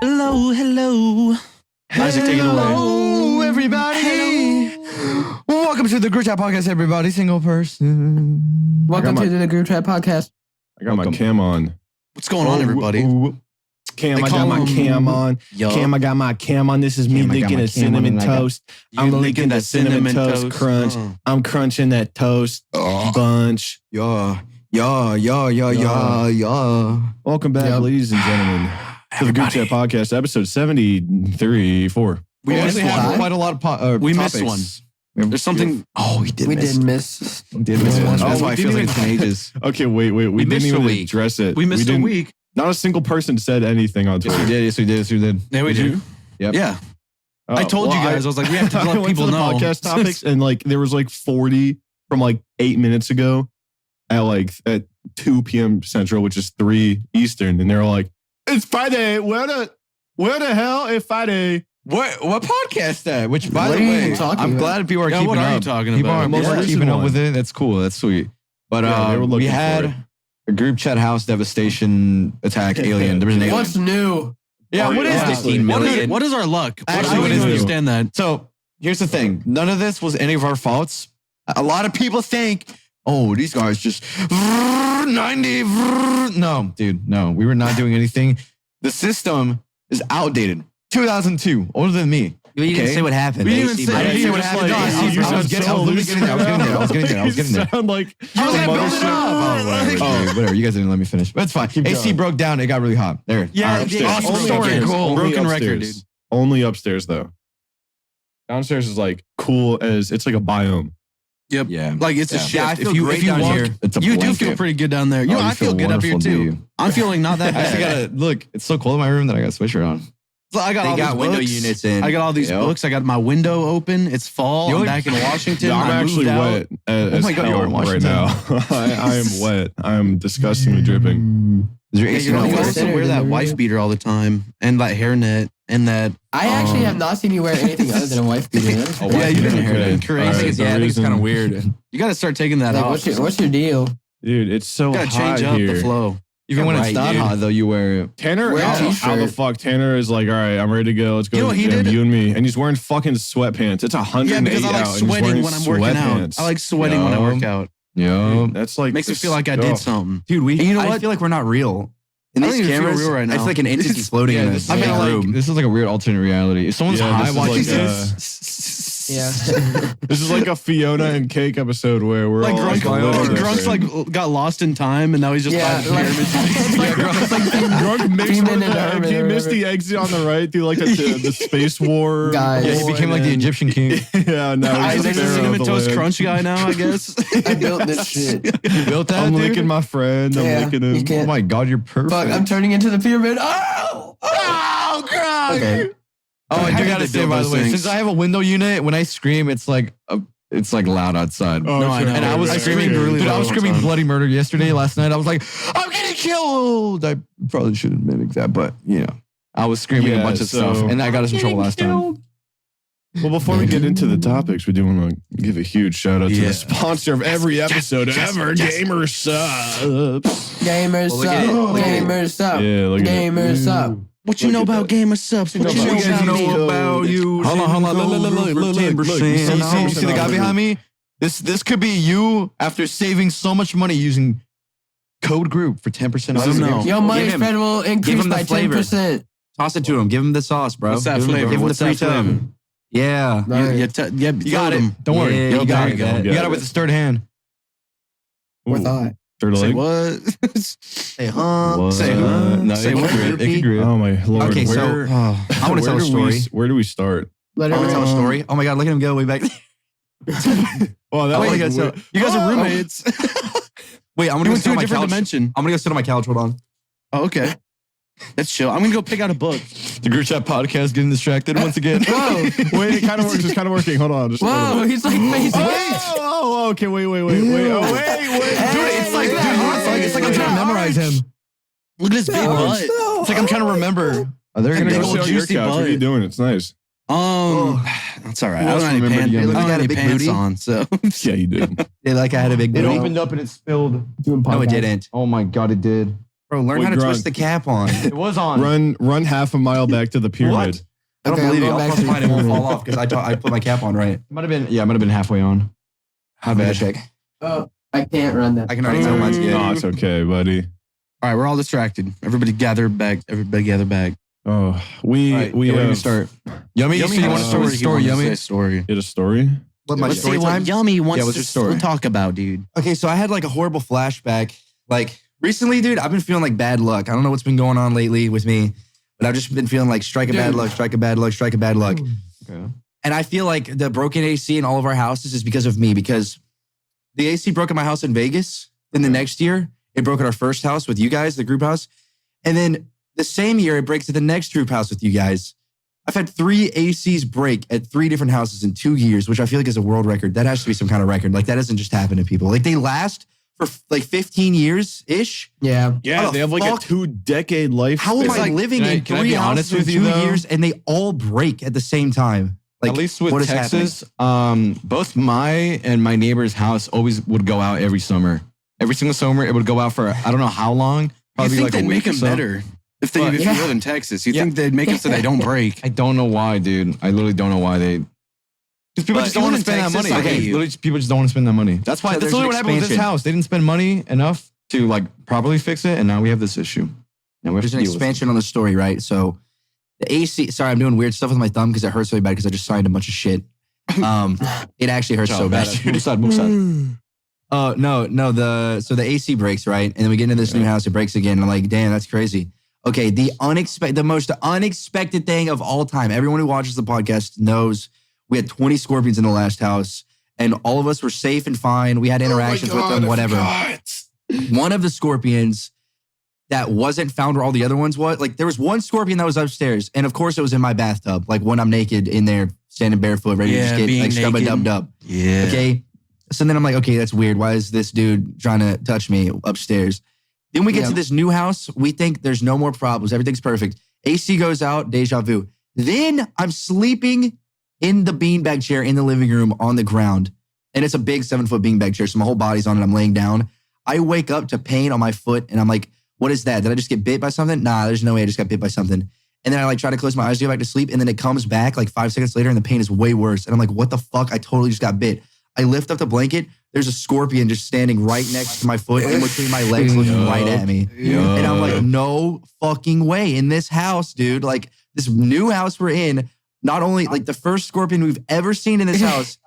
Hello. Isaac, take it away. Hello, everybody. Hello. Welcome to the Group Chat Podcast, everybody. Single person. Welcome to the Group Chat Podcast. I got my cam on. What's going on, everybody? Cam, I got my cam on. Cam, I got my cam on. This is me licking a cinnamon toast. I'm licking that cinnamon toast crunch. I'm crunching that toast bunch. Yeah. Welcome back, ladies and gentlemen, to the Group Chat Podcast, episode 73-4. We actually have quite a lot of we topics. missed one. There's something. Oh, we did miss one. That's why I feel like it's been ages. Okay, wait. We didn't even address it. We missed a week. Not a single person said anything on Twitter. Yes, we did. Yeah, we did. Yep. Yeah. I told you guys. I was like, we have to let people know. Podcast topics, and like there was like 40 from like 8 minutes ago at 2 p.m. Central, which is 3 Eastern, and they're like, "It's Friday. Where the hell is Friday?" What podcast that? Which, by the way, I'm glad people are keeping up. What are you talking People about? are mostly keeping up with it. That's cool. That's sweet. But we had a group chat house devastation attack alien. There was an alien. What's new? Yeah, what is this? 15 million. What is our luck? Actually, I what don't is understand that. So here's the thing. None of this was any of our faults. A lot of people think, oh, these guys just 90. No, dude, no. We were not doing anything. The system is outdated. 2002, older than me. You didn't say what happened. We didn't say I didn't say what happened. No, I was getting there. Sound like Whatever. You guys didn't let me finish. That's fine. AC broke down. It got really hot. There. Yeah, awesome story. Cool. Broken record, dude. Only upstairs though. Downstairs is like cool as it's like a biome. Yep. Yeah. Like it's a shift. Yeah, I feel great down here. You do feel pretty good down there. You know, I feel good up here too. I'm feeling not that bad. I gotta look. It's so cold in my room that I got a sweatshirt on. I got all these window books. units in. I got all these books. I got my window open. It's fall. I'm back in Washington. I'm actually wet as hell right now. I am wet. I am disgustingly dripping. Is your AC You also wear that wife beater all the time and that hairnet and that. I actually have not seen you wear anything other than a wife beater. Yeah, you didn't hear that. Crazy. Yeah, I think it's kind of weird. You got to start taking that off. What's your deal? Dude, it's so hot gotta change up here. the flow. Even when it's not hot, though, you wear it. Tanner, how the fuck? Tanner is like, all right, I'm ready to go. Let's go. You know what he did? You and me. And he's wearing fucking sweatpants. It's 108 Yeah, because I like out, sweating when I'm working out. I like sweating when I work out. Yeah. That's like... Makes me feel like I did something. Dude, you know what? I feel like we're not real. In I don't these even feel cameras, real right now. it's like an entity floating in this room. This is like a weird alternate reality. If someone's high watching this... Yeah. This is like a Fiona and Cake episode where we're like all Grunk's like got lost in time and now he's just Grunk missed the exit on the right through like the space war. Guys. Yeah, he became like the Egyptian king. Yeah, no. Isaac's a cinnamon toast crunch guy now, I guess. I built this shit. You built that, I'm dude? licking my friend. I'm licking him. Oh my God, you're perfect. Fuck, I'm turning into the pyramid. Oh, God. Okay. Oh, I do gotta say, by the way, since I have a window unit, when I scream, it's like loud outside. Oh, no, I know. And I was screaming, dude, I was screaming bloody murder yesterday. Last night, I was like, I'm getting killed. I probably shouldn't mimic that, but you know, I was screaming a bunch of stuff, and that got us in trouble last time. Well, before we get into the topics, we do want to give a huge shout out to the sponsor of every episode ever, GAMERSUPPS. GAMERSUPPS. Yeah, look at GAMERSUPPS. What you know about GAMERSUPPS? What you know about you? Hold on. Look. You see the guy behind me? This could be you after saving so much money using code group for 10% off. Your money spent will increase by 10%. Toss it to him. Give him the sauce, bro. What's that flavor? Give him the What's that free flavor? time. Yeah. You got it. Don't worry. Yeah, You got it. go. You got it with the third hand. Or thought. Third Say leg. what? Say What? Say who? No, Say it what? could grip. Oh my Lord. Okay, so I want to tell a story. Where do we start? Let I want to tell a everyone story. Oh my God, look at him go way back. Well, that Wait, was You guys are roommates. Wait, I'm You gonna go went sit to on a my different couch. dimension. I'm gonna go sit on my couch. Hold on. Oh, okay. That's chill. I'm gonna go pick out a book. The group chat podcast getting distracted once again. Whoa. Wait, it kind of works. It's kind of working. Hold on. Just Whoa, he's like facing. Oh, okay. Wait. Oh, wait. Dude, it's like I'm trying to memorize him. Look at his big butt. It's like I'm trying to remember. Oh, they're gonna Big go old sit on your juicy couch. What are you butt. doing? It's nice. That's all right. I don't have any remember pants. you I got don't have a any big pants booty? on, so Yeah, you did. Yeah, like I had a big It booty. opened up and it spilled. No, it didn't. Oh my God, it did. Bro, learn Wait, how to Grunk. twist the cap on. It was on. Run half a mile back to the pyramid. I don't Okay, believe I'm you. going I'll back cross to mine, the it won't fall pyramid. off because I put my cap on right. Might have been halfway on. How bad? Check. Oh, I can't run that. I can already tell mine's good. No, it's okay, buddy. All right, we're all distracted. Everybody gather back. Everybody gather back. Oh, we Where do we have start? Yummy, you want to start with a story, Yummy? Story. Get a story. What, my Let's story see what time? Yummy wants Yeah, what's your story? to talk about, dude. Okay, so I had like a horrible flashback. Like recently, dude, I've been feeling like bad luck. I don't know what's been going on lately with me, but I've just been feeling like strike a bad luck, strike a bad luck, strike a bad luck. Okay. And I feel like the broken AC in all of our houses is because of me, because the AC broke in my house in Vegas. Then the next year, it broke at our first house with you guys, the group house. And then the same year, it breaks at the next group house with you guys. I've had 3 ACs break at 3 different houses in 2 years, which I feel like is a world record. That has to be some kind of record. Like that doesn't just happen to people. Like they last for like 15 years-ish. Yeah. Yeah, How they the have like a fuck? 2-decade life. How am It's I like- living can I- in can I 3 be honest houses in with you, 2 though? years and they all break at the same time? Like, At least with what is Texas, both my and my neighbor's house always would go out every summer. Every single summer, it would go out for I don't know how long. You Probably think like a they'd week make or them so. better if they But- if you live in Texas? You think they'd make them so they don't break? I don't know why, dude. I literally don't know why they. Because people But just don't want to even in spend that Texas, money. I hate you. Literally, people just don't want to spend that money. That's why. So That's there's literally an what happened with this expansion. house. They didn't spend money enough to like properly fix it, and now we have this issue. Now we have There's to an deal with it. expansion on the story, right? So the AC, sorry, I'm doing weird stuff with my thumb because it hurts really bad because I just signed a bunch of shit. It actually hurts so bad. Move aside, move aside. So the AC breaks, right? And then we get into this new house, it breaks again. And I'm like, damn, that's crazy. Okay, the most unexpected thing of all time. Everyone who watches the podcast knows we had 20 scorpions in the last house, and all of us were safe and fine. We had interactions with them, whatever. One of the scorpions that wasn't found where all the other ones was, like there was one scorpion that was upstairs, and of course it was in my bathtub, like when I'm naked in there, standing barefoot, ready to just get being like scrub a naked. dub. Yeah. Okay. So then I'm like, okay, that's weird. Why is this dude trying to touch me upstairs? Then we get to this new house. We think there's no more problems. Everything's perfect. AC goes out, deja vu. Then I'm sleeping in the beanbag chair in the living room on the ground. And it's a big 7-foot beanbag chair. So my whole body's on it. I'm laying down. I wake up to pain on my foot and I'm like, what is that? Did I just get bit by something? Nah, there's no way I just got bit by something. And then I like try to close my eyes to go back to sleep. And then it comes back like 5 seconds later and the pain is way worse. And I'm like, what the fuck? I totally just got bit. I lift up the blanket. There's a scorpion just standing right next to my foot in between my legs looking right at me. And I'm like, no fucking way. In this house, dude, like this new house we're in, not only like the first scorpion we've ever seen in this house.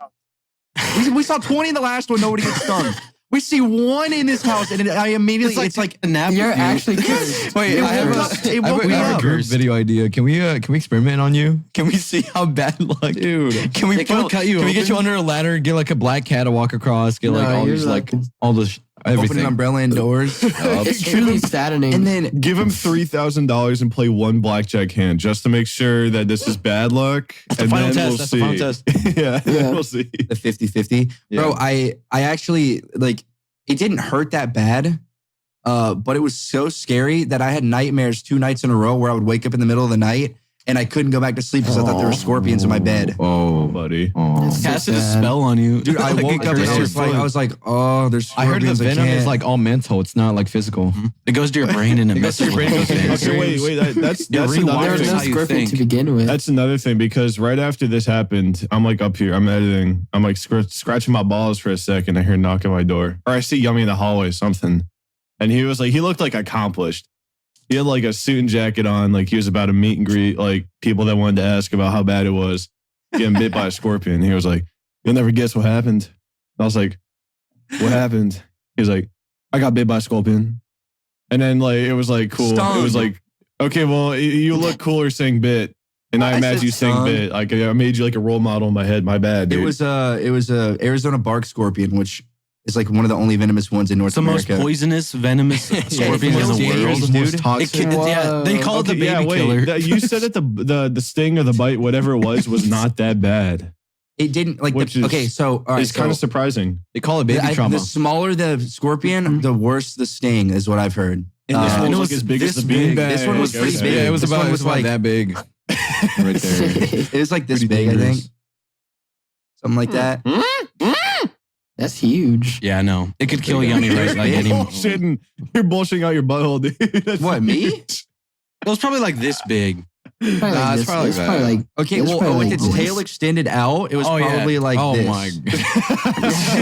We saw 20 in the last one. Nobody gets stung. We see one in this house and I immediately, it's like a nap. You're with you. actually cursed. Wait, it I have woke a- up- it I have woke a- me I have up. a group video idea. Can we experiment on you? Can we see how bad luck, Dude. Can we They can't cut you Can we get open? you under a ladder? Get like a black cat to walk across. Get like No, all you're these like lucky. all this Open everything. an umbrella indoors. It's truly saddening. And then Give him $3,000 and play one blackjack hand just to make sure that this is bad luck. That's the and final then test. we'll That's see. the final test. Yeah, we'll see. the 50-50. Yeah. Bro, I actually like it didn't hurt that bad. But it was so scary that I had nightmares 2 nights in a row where I would wake up in the middle of the night and I couldn't go back to sleep because I thought there were scorpions in my bed. Oh, Buddy. oh. It's so Casted a sad. spell on you. Dude, I Like, woke it up and cursed I your was foot. like, oh, there's I heard the scorpions. venom is can't. like all mental. It's not like physical. It goes to your brain and it It goes to messes your brain, with it goes to your things. Okay, wait. That's It another rewires There was thing. no how you scorpion think. to begin with. That's another thing because right after this happened, I'm like up here, I'm editing. I'm like scratching my balls for a second. I hear a knock on my door. Or I see Yummy in the hallway, something. And he looked like accomplished. He had like a suit and jacket on, like he was about to meet and greet like people that wanted to ask about how bad it was getting bit by a scorpion. He was like, "You'll never guess what happened." And I was like, "What happened?" He was like, "I got bit by a scorpion." And then like it was like cool. Stung. It was like, okay, well, you look cooler saying bit. And I I imagine said you saying stung. bit. Like I made you like a role model in my head. My bad, dude. It was a Arizona bark scorpion, which is like one of the only venomous ones in North It's the most America. poisonous, venomous scorpion in it's the dangerous, world. dude. It Toxic. yeah, they call it the baby wait. killer. You said that the sting or the bite, whatever it was not that bad. It didn't like Which is- okay, so all right, It's kind of so surprising. They call it baby trauma. the smaller the scorpion, the worse the sting is what I've heard. And this Uh, one it was was as big as this the big. beanbag. This one was pretty big. Yeah, it was This about one was like- that big. Right there. It was like this Pretty big, I think. dangerous. Something like that. That's huge. Yeah, no. It could kill Yummy right like any. You're bullshitting out your butthole, dude. That's What, me? It was probably like this big. Probably Nah, like it's this. probably It's like probably that. like Okay, it's well, probably with like its this. tail extended out, it was Oh, yeah. probably like Oh this. my god.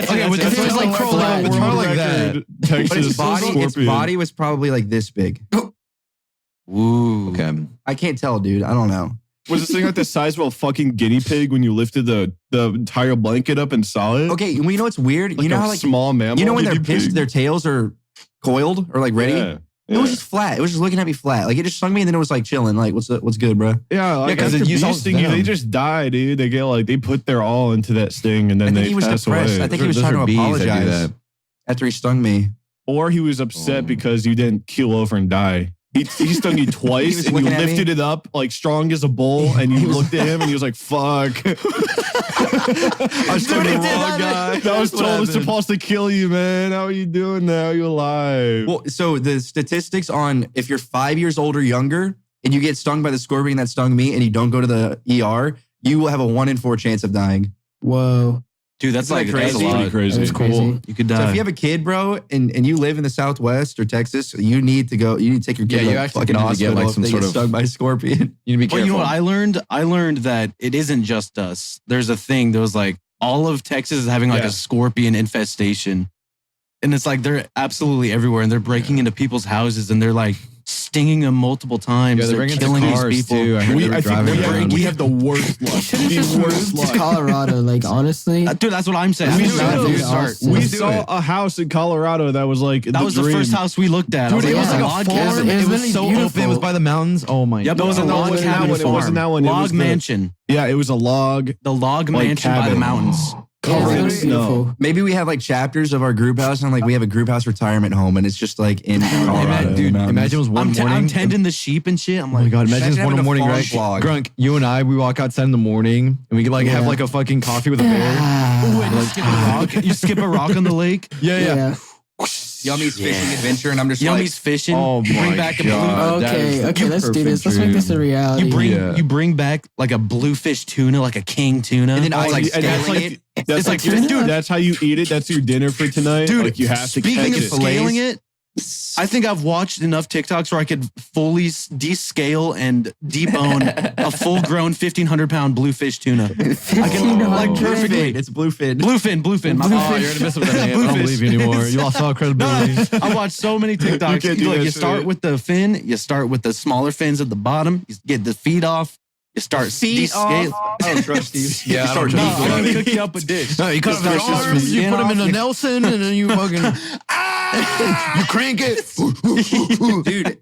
Okay, with the It was like flat. it's probably like that. But its body was probably like this big. Ooh. Okay. I can't tell, dude. I don't know. Was this thing like the size of a fucking guinea pig when you lifted the entire blanket up and saw it? Okay, well, you know what's weird? Like you know a how like small mammal. you know when they're guinea pissed, pig? their tails are coiled or like ready. Yeah. It was just flat. It was just looking at me flat. Like it just stung me and then it was like chilling. Like what's good, bro? Yeah, like because after it used all bee sting you, venom. they just die, dude. They get like they put their all into that sting and I then think they he was pass depressed. away. I think he was Those trying are to bees that do apologize that. after he stung me. Or he was upset because you didn't keel over and die. He stung you twice was and you looking at me. lifted it up like strong as a bull and you looked at him and he was like, fuck. I was Dude, he the did wrong that. guy. That was That's what totally happened. supposed to kill you, man. How are you doing now? Are you alive? Well, so the statistics on if you're 5 years old or younger and you get stung by the scorpion that stung me and you don't go to the ER, you will have a 1 in 4 chance of dying. Whoa. Dude, that's Isn't that like crazy? that's a That's lot. pretty crazy. That's crazy. You could So die. if you have a kid, bro, and you live in the Southwest or Texas, you need to go. You need to take your kid Yeah, you to the actually fucking need to get, hospital like, if some they sort get of- stung by a scorpion. You need to be But careful. you know what I learned? I learned that it isn't just us. There's a thing. There was like all of Texas is having like Yeah. a scorpion infestation. And it's like they're absolutely everywhere and they're breaking into people's houses and they're like stinging them multiple times. Yeah, they're they're bringing killing the these cars people. too. I heard they were driving around. we have the worst luck. Should've just moved to Colorado, like honestly. Dude, that's what I'm saying. We I think should. that's a good Dude, start. awesome. We Let's do saw it. a house in Colorado that was like That was the first house we looked at. I Dude, it was yeah. like a log farm. cabin. It was It was really so beautiful. open. It was by the mountains. Oh my Yep, god. it was a No, it log wasn't that cabin one. It farm. wasn't that one. It Log was the- mansion. Yeah, it was a log. The log Like mansion by the cabin. mountains. Yeah, it was Covered in really snow. beautiful. Maybe we have like chapters of our group house and like we have a group house retirement home and it's just like in Colorado. Dude, mountains. imagine it was one morning. I'm tending the sheep and shit. I'm Oh my like, god! Imagine Imagine this one having a morning, farm right? vlog. Grunk, you and I, we walk outside in the morning and we could like have Yeah. like a fucking coffee with a bear. ooh, and you skip a rock. You skip a rock on the lake. Yeah. Yummy's fishing adventure and I'm just Yummy's fishing. Oh you bring my back a God. blue. that is Okay, the let's do perfect this. Let's make this a dream. reality. You bring back like a bluefish tuna, like a king tuna. And then I It's like and that's scaling like it. that's It's like like tuna? dude, that's how you eat it. That's your dinner for tonight. Dude, like you have to speaking catch of it. scaling it, I think I've watched enough TikToks where I could fully descale and debone a full-grown 1,500-pound bluefish tuna. I can like perfectly. It's bluefin. Bluefin. My Oh, you're gonna miss it with that name. I don't believe you anymore. You lost all credibility. I watched so many TikToks. can't do that You start shit. with the fin. You start with the smaller fins at the bottom. You get the feet off. You start Feet descale. off. I don't trust you. Yeah, I don't No, trust I'm you. gonna cook you up a dish. No, you cut off start his just arms, you skin put him off, in a you- Nelson, and then you fucking you crank it. Dude,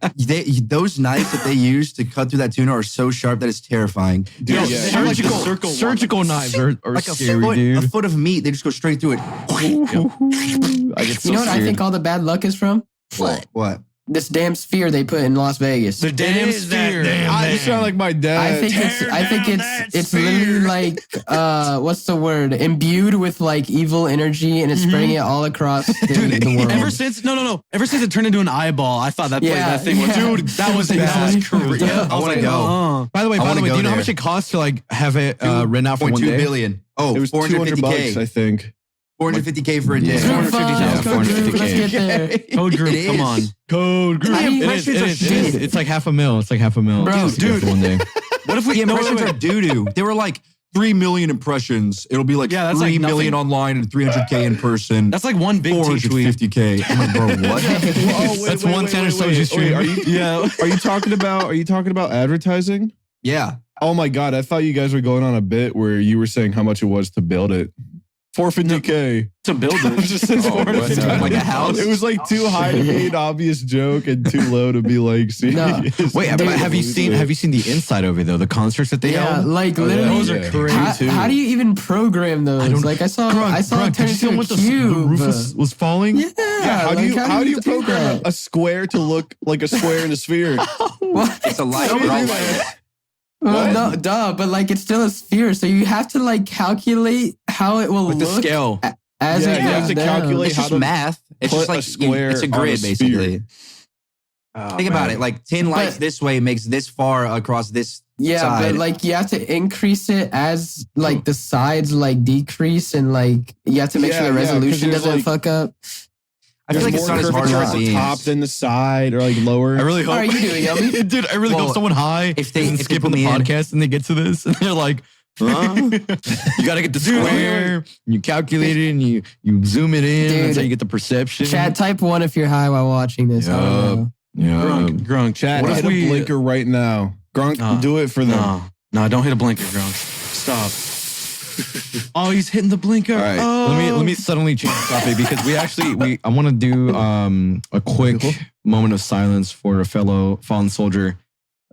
those knives that they use to cut through that tuna are so sharp that it's terrifying. Yo, Yeah. they have like the circle Surgical knives are Like scary, a dude. foot of meat, they just go straight through it. I get so You know what I scared. think all the bad luck is from? What? This damn sphere they put in Las Vegas. The damn sphere. You sound like my dad. I think it's literally like what's the word? Imbued with like evil energy and it's spreading it all across the world. Ever since ever since it turned into an eyeball, I thought that Yeah, that thing was yeah. dude. That was Exactly. crazy. Yeah, I wanna like, go. By the way, I wanna do go you know how there. much it costs to like have it written out for 0.2 one day? billion. Oh, it was $200, I 450K. think. 450K for a day. Group funds, Yeah, code group, 450K. let's get there. Code group, It come is. on. Code group. I mean, It is. impressions are shit. It's like half a mil. It's like half a mil. Bro, just to go for one day. What if we The no, impressions wait, are wait. doo-doo. They were like 3 million impressions. It'll be like Yeah, that's 3 like million nothing. online and 300K in person. That's like one big tweet. 450K. I'm like, bro, what? That's one Santa Soji stream. Are you, Yeah. are you talking about advertising? Yeah. Oh my god, I thought you guys were going on a bit where you were saying how much it was to build it. 450K. To build it. Just says Oh, 450K. like a house? It was like too high to be an obvious joke and too low to be like serious. Wait, but have you seen the inside of it though? The concerts that they Yeah, held? like yeah. literally. Those are crazy. How do you even program those? don't- Like I saw Grunk, it turn did you see into when a the cube. roof was falling? Yeah, Yeah, how do you program a square to look like a square in a sphere? What? It's a light. How do you They're all do light. that? Well, no, duh, but like it's still a sphere, so you have to like calculate how it will With the look scale. as Yeah, it you have goes to down. calculate It's how just to math. It's put just a like square it's a on a grid, sphere. basically. Think about it. Like 10 lights this way makes this far across this side. But like you have to increase it as like the sides like decrease and like you have to make sure the resolution doesn't fuck up. I feel like it's not as hard at as the top than the side or like lower. I really hope. How are you doing, Yummy? Dude, I really hope someone high if they skip put on the me in. podcast and they get to this and they're like, huh? You got to get the square, you calculate it and you zoom it in. Dude, that's how you get the perception. Chat type 1 if you're high while watching this. I don't know. Yeah. Grunk. Chat, What hit if a blinker right now. Grunk, do it for them. No, don't hit a blinker, Grunk. Stop. Oh, he's hitting the blinker. All right, Oh. let me suddenly change the topic because I want to do a quick moment of silence for a fellow fallen soldier.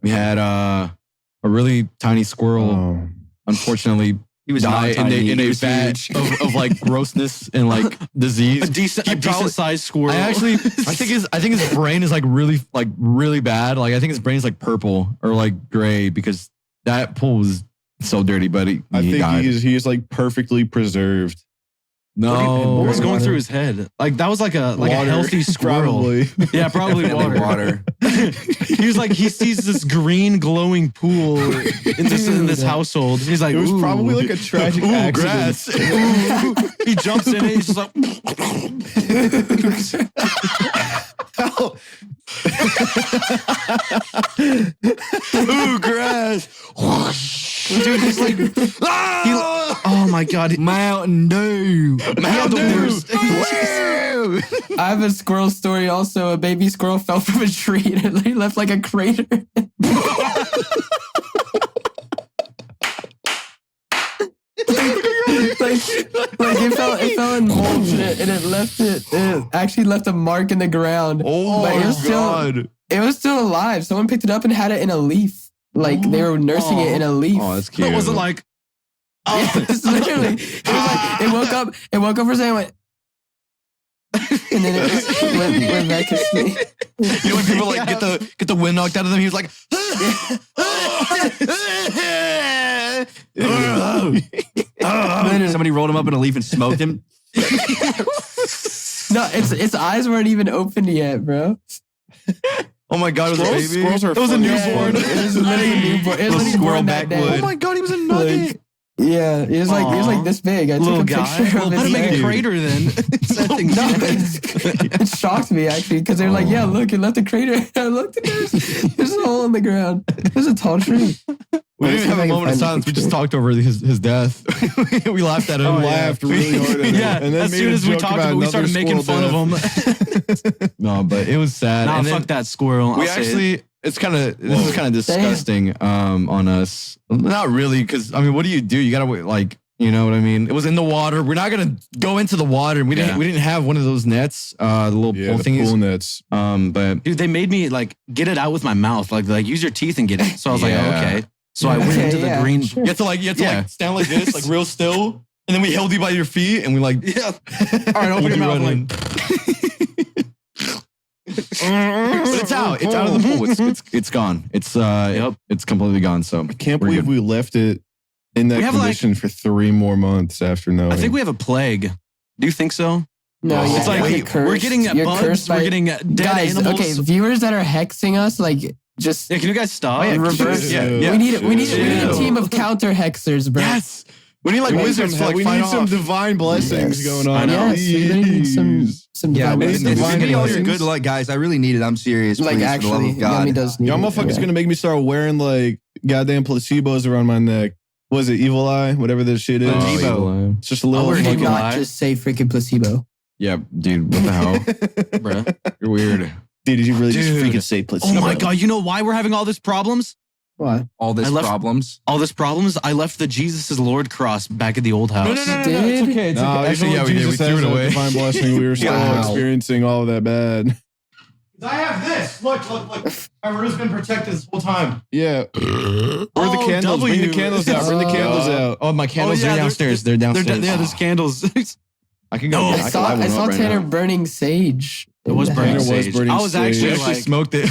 We had a really tiny squirrel, unfortunately, He was die not tiny. in He a was vat huge. of like grossness and like disease. A decent sized squirrel. I think his brain is like really bad. Like I think his brain is like purple or like gray because that pool was so dirty, buddy. I think he's like perfectly preserved. No, What was going through his head? Like that was like a Water, healthy squirrel. Probably. Yeah, probably water. He was like he sees this green glowing pool in this household. He's like, It was ooh. probably like a tragic accident. grass. Ooh. He jumps in it. He's just like, Ooh, grass. dude, he's like, oh my god, Mountain Dew. I have a squirrel story also. A baby squirrel fell from a tree and it left like a crater. like it fell in mulch and it actually left a mark in the ground. Oh But my god. It was still alive. Someone picked it up and had it in a leaf. Like they were nursing it in a leaf. Oh, that's cute. it wasn't like, Yeah, it's literally. It was like it woke up for a second, and went, and then it just went back to sleep. You know when people like get the wind knocked out of them, he was like, Somebody rolled him up in a leaf and smoked him. No, its eyes weren't even opened yet, bro. oh my god, it was a baby. Squirrels are it was a fucking newborn. It was literally a newborn. It was literally squirrel born that day. backwood. Oh my god, he was a nugget. Like, yeah, he was like this big. I took little a guy. picture Well, of how to his make a head. crater then? That thing No, shit. it shocked me actually because they were like, "Yeah, look, it left a crater." I looked at there's a hole in the ground. There's a tall tree. We didn't have a moment of silence. We just talked over his death. We laughed at him. I laughed really hard at it. Yeah, And then as made soon a as we joke talked about about it, we another started making squirrel fun of him. No, but it was sad. Nah, and then fuck that squirrel. we I'll say it. actually, this is kind of disgusting on us. Not really, because I mean, what do? You gotta like, you know what I mean? It was in the water. We're not gonna go into the water. We didn't have one of those nets, the little Yeah, pool the thingies. pool nets. But Dude, they made me like get it out with my mouth, like use your teeth and get it. So I was like, Yeah. oh, okay. So I went Okay, into the yeah, green. sure. you have to like stand like this, like real still, and then we held you by your feet, and we like, Yeah. All right, open your mouth. Like, but it's out. It's out of the pool. It's gone. It's completely gone. So I can't we're believe good. we left it in that We have, condition for 3 more months after knowing. I think we have a plague. Do you think so? No, Oh, yeah, It's like you're wait, cursed. we're getting You're bugs. cursed by- We're getting dead guys. animals. Okay, viewers that are hexing us, like just Yeah, can you guys stop? reverse. Yeah. We need a Chill. team of counter hexers, bro. Yes, we need like we need wizards to like we fight need some off. divine blessings Yes. going on. Yes, we really need some Yeah, divine but blessings. it's divine give me all your blessings. good luck, guys. I really need it. I'm serious. Like please, actually, for the love of God. Yummy does need Y'all it, motherfuckers yeah. gonna make me start wearing like goddamn placebos around my neck. Was it Evil Eye? Whatever this shit is. Oh, It's just a little wear Do Evil fucking. not Eye. just say freaking placebo. yeah, dude. What the hell? Bruh. You're weird. Dude, did you really just Dude. freaking say Oh placebo? my god! You know why we're having all this problems? What? All this I left- problems. All this problems. I left the Jesus is Lord cross back at the old house. It's okay. It's No, okay. Actually, yeah, we Jesus threw it has a away. divine blessing. We were still Wow. experiencing all of that bad. I have this. Look. My room's been protected this whole time. Yeah. Where are the candles? Bring the candles out. Bring the candles out. Oh, my candles yeah, are they're- downstairs. They're downstairs. Yeah, there's candles. I can go. No, get- I I saw can light one up right Tanner now. burning sage. It was burning Tanner was sage. burning I was sage. We actually actually like, smoked it.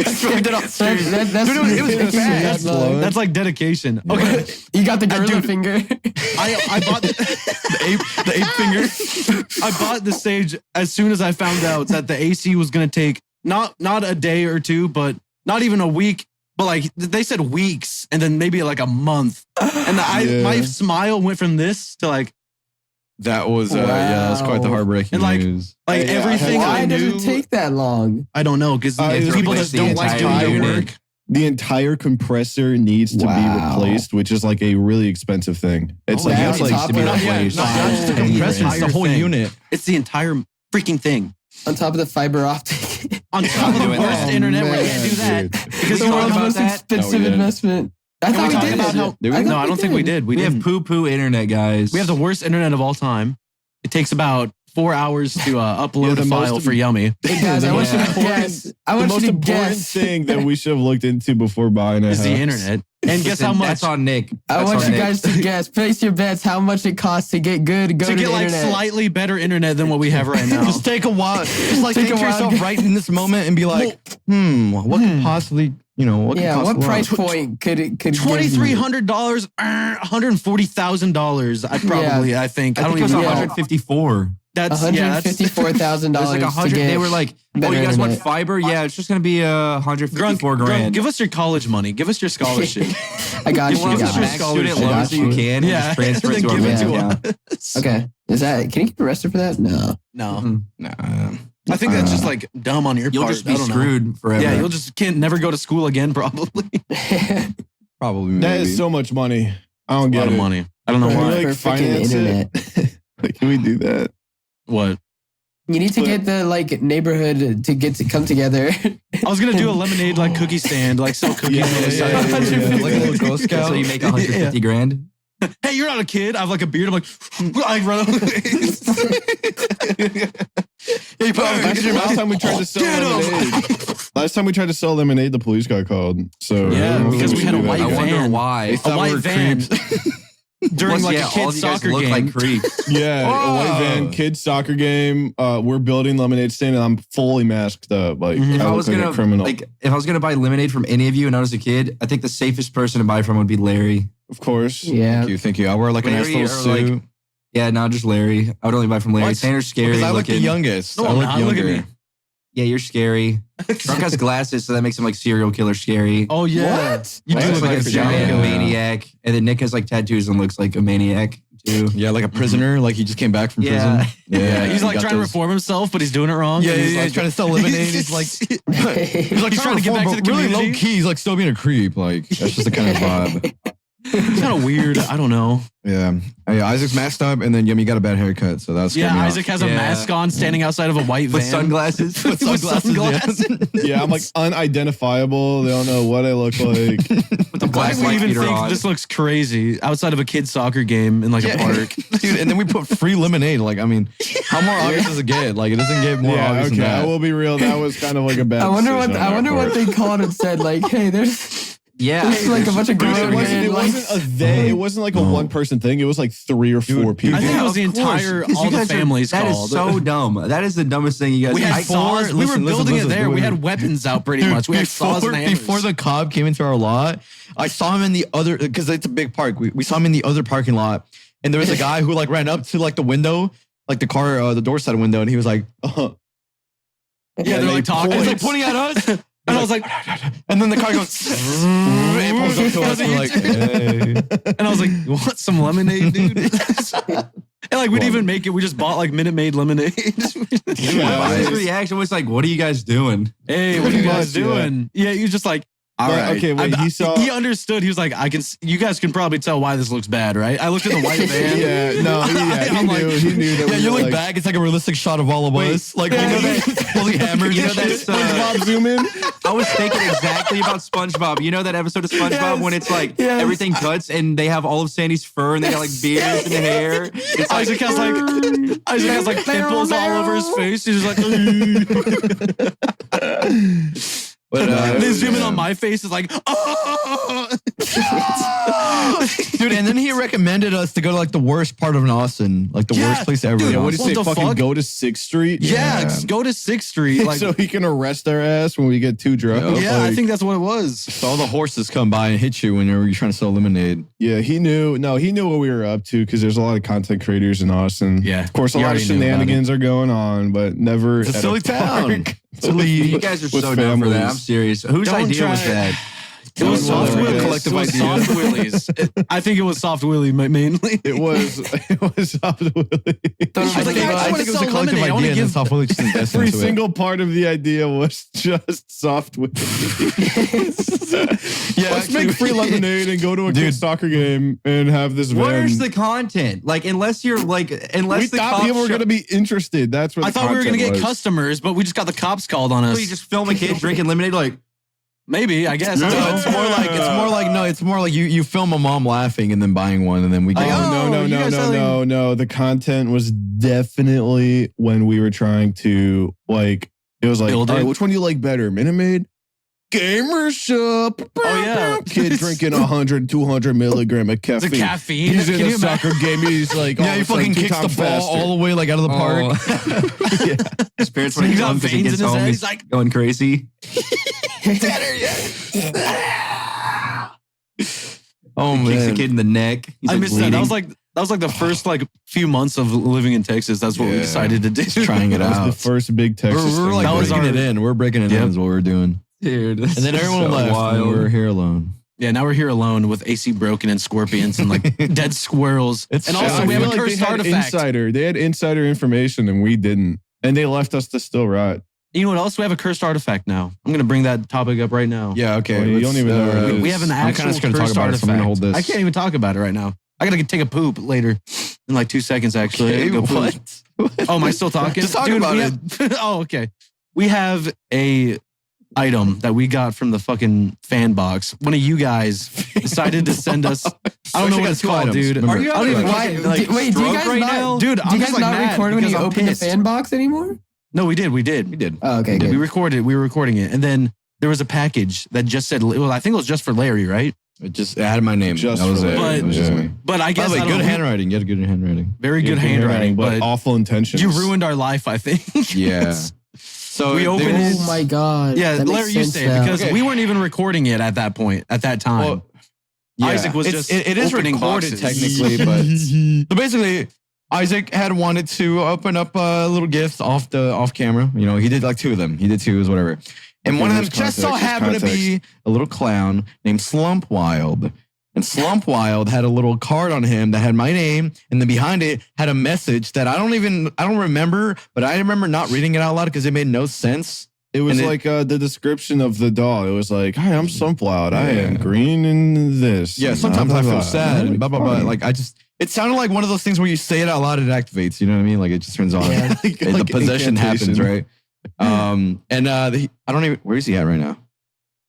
Slammed it upstairs. Dude, it was fast. That's like dedication. Okay. You got the gorilla finger. I bought The ape finger. I bought the stage as soon as I found out that the AC was going to take not a day or two, but not even a week, but like they said weeks and then maybe like a month. And my smile went from this to like, That was that's quite the heartbreaking and like, news. Like everything Why I does knew. it take that long? I don't know because people replace just the don't like doing entire their unit. work. The entire compressor needs to be replaced, which is like a really expensive thing. It's like that's it's like top of not just the compressor, it's the whole unit. It's the entire freaking thing. On top of the fiber optic. On top of the worst internet, we can't do that because The you know world's about most that. expensive investment. I Can we thought talk we did. about how? Did we? No, I don't think we did. We have didn't. poo-poo internet, guys. We have the worst internet of all time. It takes about 4 hours to upload the a file most for Yummy. Hey guys, I want you to guess. I the want most you to important guess. thing that we should have looked into before buying a Is house. the internet. And guess how much? That's on Nick. I That's want on you Nick. guys to guess. Place your bets. How much it costs to get good? Go To to get the like internet. slightly better internet than what we have right now. Just take a while. Just like Take think a to while. yourself right in this moment and be like, what could possibly, what could Yeah, what possibly price point could it give you? $2,300, $140,000. I think. I think it was even know. 154. That's $154,000 It was like to 100. get They were like, "Oh, better you guys want internet. fiber? Yeah, it's just gonna be Grunk, 154 grand." give us your college money. Give us your scholarship. I got You you. want Give us as your max student scholarship. loans that you can, and just transfer it and to then our give it bank to account. us. Okay. Is that? Can you get arrested for that? No. No, Nah. I think that's just like dumb on your You'll part. just be I don't know. screwed forever. Yeah, you'll just can't never go to school again. Probably. Probably. That maybe. is so much money. I don't A get lot it. of money. I don't know Can we why. like For freaking finance internet. Like, can we do that? What? You need to get the like neighborhood to come together. I was gonna do a lemonade like cookie stand, like sell cookies on the side. Like a little Girl Scout. So you make 150 grand. Hey, you're not a kid. I have like a beard. I'm like, I run. Yeah, you put on Actually, last time we tried to sell Get 'em! lemonade. Last time we tried to sell lemonade, the police got called. So Yeah, I don't think because we had a should do white that. I wonder van. why. A thought we white were van during Plus, like yeah, a all kid's of you guys soccer look game. like creeps. Yeah, a white van, Whoa. kids soccer game. We're building lemonade stand, and I'm fully masked up. Like Mhm. If I I was look like gonna a criminal. if I was gonna buy lemonade from any of you and I was a kid, I think the safest person to buy from would be Larry. Of course. Yeah. Thank you. I wear like a nice Larry little or, like, suit. Yeah, no, just Larry. I would only buy from Larry. What? Tanner's scary Because I look the looking. youngest. No, I I'm look not. Look at younger. me. Yeah, you're scary. Drunk has glasses, so that makes him like serial killer scary. Oh yeah, What? you do Looks look like like a a giant giant. maniac. And then Nick has like tattoos and looks like a maniac too. Yeah, like a prisoner. Like he just came back from Yeah. prison. Yeah, he's he like got trying to those- reform himself, but he's doing it wrong. Yeah, And he's like, trying to sell lemonade. He's like, he's like trying to get back to the really low community. key. He's like still being a creep. Like that's just the kind of vibe. It's kind of weird. I don't know. Yeah. Isaac's masked up, and then Yummy got a bad haircut, so that's Yeah, Isaac has a Yeah. mask on, standing outside of a white With van sunglasses. With sunglasses. Yeah, I'm like unidentifiable. They don't know what I look like. With the Why black do we light even beater think on. this looks crazy outside of a kid's soccer game in like a park? dude. And then we put free lemonade. Like, I mean, how more obvious does it get? Like, it doesn't get more Yeah, obvious okay. than I that. will be real. That was kind of like a bad. I wonder what decision on I our wonder what part. they called and said. Like, hey, there's Yeah. It's like a bunch of Dude, grown it wasn't, men. it Like, wasn't a they. It wasn't like a one person thing. It was like 3 or 4 people. I think it was the Of course, entire, 'cause all you the guys are- families That is called. so dumb. That is the dumbest thing you guys. We had I- saws. We were listen, building listen, it there. We listen. had weapons out pretty much. We had saws and hammers. Before the cob came into our lot, I saw him in the other, because it's a big park. We saw him in the other parking lot, and there was a guy who like ran up to like the window, like the car, the door side window, and he was like, yeah, they're like talking. and he's like pointing at us. And I was like, And then the car goes, it pulls up to us. We're like, hey. and I was like, you want some lemonade, dude? And like, we didn't even make it. We just bought like Minute Maid lemonade. His reaction was like, "What are you guys doing?" Hey, what are you Pretty guys much, yeah. doing? Yeah, you just like, all Well, right. okay, wait, he saw- He understood. He was like, you guys can probably tell why this looks bad, right? I looked at the white van. Yeah, no, he I'm like- knew. He knew that. Yeah, we you were look like, back, it's like a realistic shot of all of us. Like, holding hammers. You know and shit. that's SpongeBob zoom in. I was thinking exactly about SpongeBob. You know that episode of SpongeBob when it's like everything cuts and they have all of Sandy's fur and they got like beards in the hair. It's like, Isaac has like pimples all over his face. He's just like, But they zoom in on my face. It's like, oh! Dude, and then he recommended us to go to like the worst part of Austin, like the worst place ever. dude, Yeah, what did What he say? the Fucking fuck? go to 6th Street? Yeah, just go to 6th Street. Like, so he can arrest our ass when we get too drunk. yeah, I Like, think that's what it was. So all the horses come by and hit you whenever you're trying to sell lemonade. Yeah, he knew. No, he knew what we were up to because there's a lot of content creators in Austin. Yeah, Of course, a he lot of already knew about shenanigans are going on, but never. It's a at silly town. park. You guys are With so dumb for that. families. I'm serious. Whose Don't idea was try- that? It was Soft Soft Willie. Willies. Collective It was idea. Soft Willies. I think it was Soft Willie mainly. It was Soft Willie. I was like, yeah, I I want think to it was a sell collective lemonade. I want idea to and give. Soft Willie just invested Every into it. single part of the idea was just Soft Willie. Yeah, Let's actually, make free lemonade and go to a Dude. kid's soccer game and have this van. Where's the content? Like, unless you're like, unless We the thought cops people were show- going to be interested. That's what I thought we were going gonna to get customers, but we just got the cops called on us. So you just film a kid drinking lemonade, like, Maybe, I guess. I don't No, know. it's more like you film a mom laughing and then buying one and then we Like, get oh, you guys selling- No. The content was definitely when we were trying to like. It was like, all Build right, it. which one do you like better, Minute Maid? GAMERSUPP. Oh, yeah. Kid drinking 100, 200 milligram of It's caffeine. a caffeine. He's in Can a you imagine? soccer game. He's like, yeah, all he of a sudden fucking kicks 2 the times ball faster. all the way like out of the park. his parents want to He's kill got him because he veins gets in his home. head. He's He's like, going crazy. Oh Kicks the man. kid in the neck. He's I like missed that. That bleeding. was like the first like few months of living in Texas. That's what we Yeah. decided to do. Just trying it That was out. the first big Texas We're thing. like That was breaking our- it in. We're breaking it Yep. in is what we're doing. Dude. And then everyone left and we're here alone. Yeah, now we're here alone with AC broken and scorpions and like dead squirrels. It's And sad. also I we have feel a like cursed they had artifact. insider. They had insider information and we didn't. And they left us to still rot. You know what else? We have a cursed artifact now. I'm gonna bring that topic up right now. Yeah, okay. Well, you don't even know what it is. We have an I'm actual kinda scared to cursed talk about it, so I'm artifact. gonna hold this. I can't even talk about it right now. I gotta take a poop later in like 2 seconds. Actually, I gotta go poop. Oh, am I still talking? Just talk about we it. have- oh, okay. We have a item that we got from the fucking fan box. One of you guys decided to send us. I don't know what it's called, dude. Remember. Are you? I don't even Why? Wait, do you guys right not? now? Dude, Do I'm you just guys like not mad record when you because I'm open the pissed. fan box anymore? No, we did. We did. We did. Oh, okay, We good. recorded. We were recording it, and then there was a package that just said. Well, I think it was just for Larry, right? It had my name. Just that was for it. Larry. It was just Yeah. me. But I By guess the way, I don't good know. handwriting. You had good handwriting. Very good handwriting, but awful intentions. you ruined our life. I think. Yeah. So We opened there it. was- Oh my god. Yeah, That makes Larry, you sense say it now. because Okay. we weren't even recording it at that point. At that time. Well, yeah. Isaac was It's- just it is opening recorded boxes. technically, but so basically, Isaac had wanted to open up a little gift off camera. You know, he did like 2 of them. He did 2, whatever. And Okay, one of them there's just so context, happened to be a little clown named Slump Wild. And Slump Wild had a little card on him that had my name, and then behind it had a message that I don't remember, but I remember not reading it out loud because it made no sense. It was And like the description of the doll. It was like, "Hi, I'm Sunflower. I am green in this." Yeah, And sometimes blah, I blah, feel blah. sad. I'm Blah, blah, blah. fine. Like it sounded like one of those things where you say it out loud, it activates. You know what I mean? Like it just turns on. Yeah. Like- The like possession happens, incantation. right? And I don't even. Where is he at right now?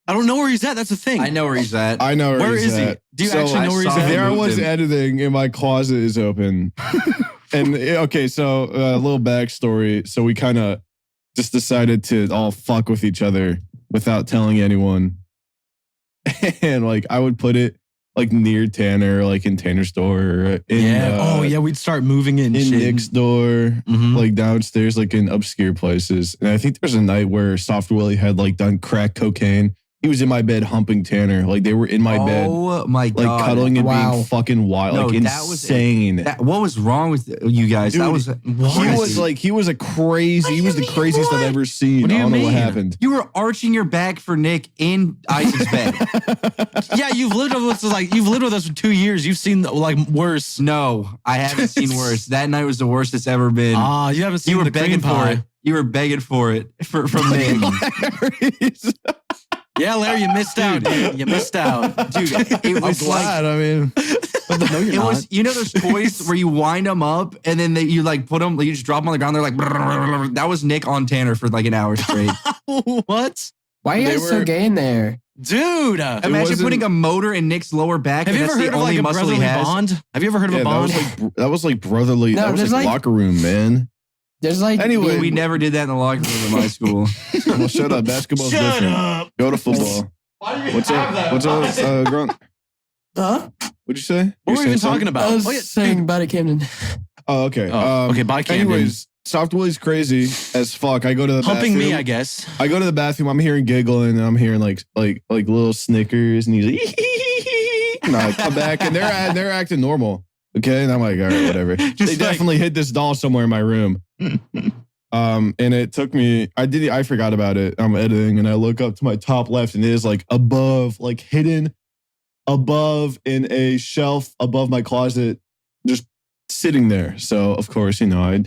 I don't know where he's at. That's the thing. I know where he's at. I know Where he's is he? at. Do you So actually know where he's I saw at? him. There I moved was him. editing, and my closet is open. And okay, so a little backstory. So we kind of just decided to all fuck with each other without telling anyone. And like I would put it like near Tanner, like in Tanner's door, or in, Yeah. Oh yeah, we'd start moving it and in shit. Nick's door, Mhm. like downstairs, like in obscure places. And I think there's a night where Soft Willie had like done crack cocaine. He was in my bed humping Tanner. Like they were in my bed, Oh my like god. cuddling and Wow. being fucking wild, No, like that was- insane. What was wrong with you guys? Dude, that was He was the craziest I've ever seen. What do I you don't know what mean? happened. You were arching your back for Nick in Isaac's bed. Yeah, you've lived with us for 2 years. You've seen like worse. No, I haven't seen worse. That night was the worst it's ever been. Ah, you haven't seen you were the begging cream for pie. it. You were begging for it from Nick. Yeah, Larry, you missed out. Dude. You missed out. Dude, it was like glad. I mean, No, you're it not. was, you know, those toys where you wind them up and then you like put them, you just drop them on the ground. They're like, brrr. That was Nick on Tanner for like an hour straight. What? Why are you They guys so were- gay in there? Dude. Imagine wasn't- putting a motor in Nick's lower back. Have and you that's ever heard the of only like a muscle he brotherly has. bond? Have you ever heard of Yeah, a bond? that was like brotherly. No, that was there's like like- locker room, man. There's like Anyway, We never did that in the locker room in my school. Well, shut up. Basketball's different. up. Go to football. What's up? What's up, Grunt? huh? What'd you say? What were we even talking about? I was saying Body Camden. Oh, okay. Okay, bye, Camden. Anyways, Soft Willie's crazy as fuck. I go to the Humping bathroom. me, I guess. I go to the bathroom. I'm hearing giggling, and I'm hearing like little snickers, and he's like, and I come back, and they're acting normal. Okay, and I'm like, all right, whatever. They definitely hid this doll somewhere in my room. And it took me. I forgot about it. I'm editing, and I look up to my top left, and it is like above, like hidden above in a shelf above my closet, just sitting there. So of course, I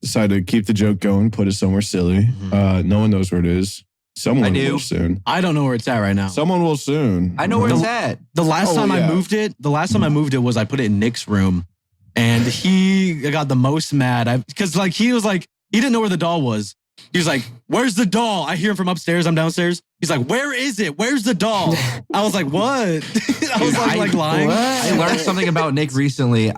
decided to keep the joke going, put it somewhere silly. No one knows where it is. Someone will soon. I don't know where it's at right now. Someone will soon. I know where it's at. The last time I moved it was I put it in Nick's room, and he got the most mad because he didn't know where the doll was. He was like, "Where's the doll?" I hear him from upstairs. I'm downstairs. He's like, "Where is it? Where's the doll?" I was like, "What?" I was like lying. What? I learned something about Nick recently.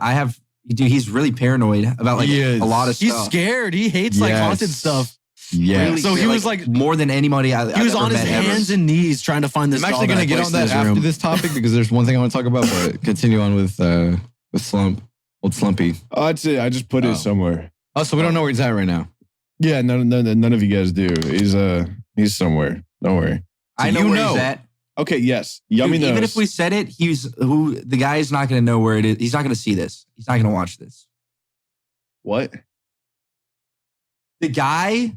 He's really paranoid about a lot of stuff. He's scared. He hates haunted stuff. Yeah. Really So he was more than anybody I've he was ever on his met hands and knees trying to find this I'm doll. actually going to get on that after this topic because there's one thing I want to talk about, but continue on with old Slumpy. Oh, that's it. I just put it somewhere. Oh, so we don't know where he's at right now. Yeah, none of you guys do. He's somewhere. Don't worry. I know where he's at. Okay, yes. Yummy knows. Even if we said it, the guy is not going to know where it is. He's not going to see this. He's not going to watch this. What? The guy,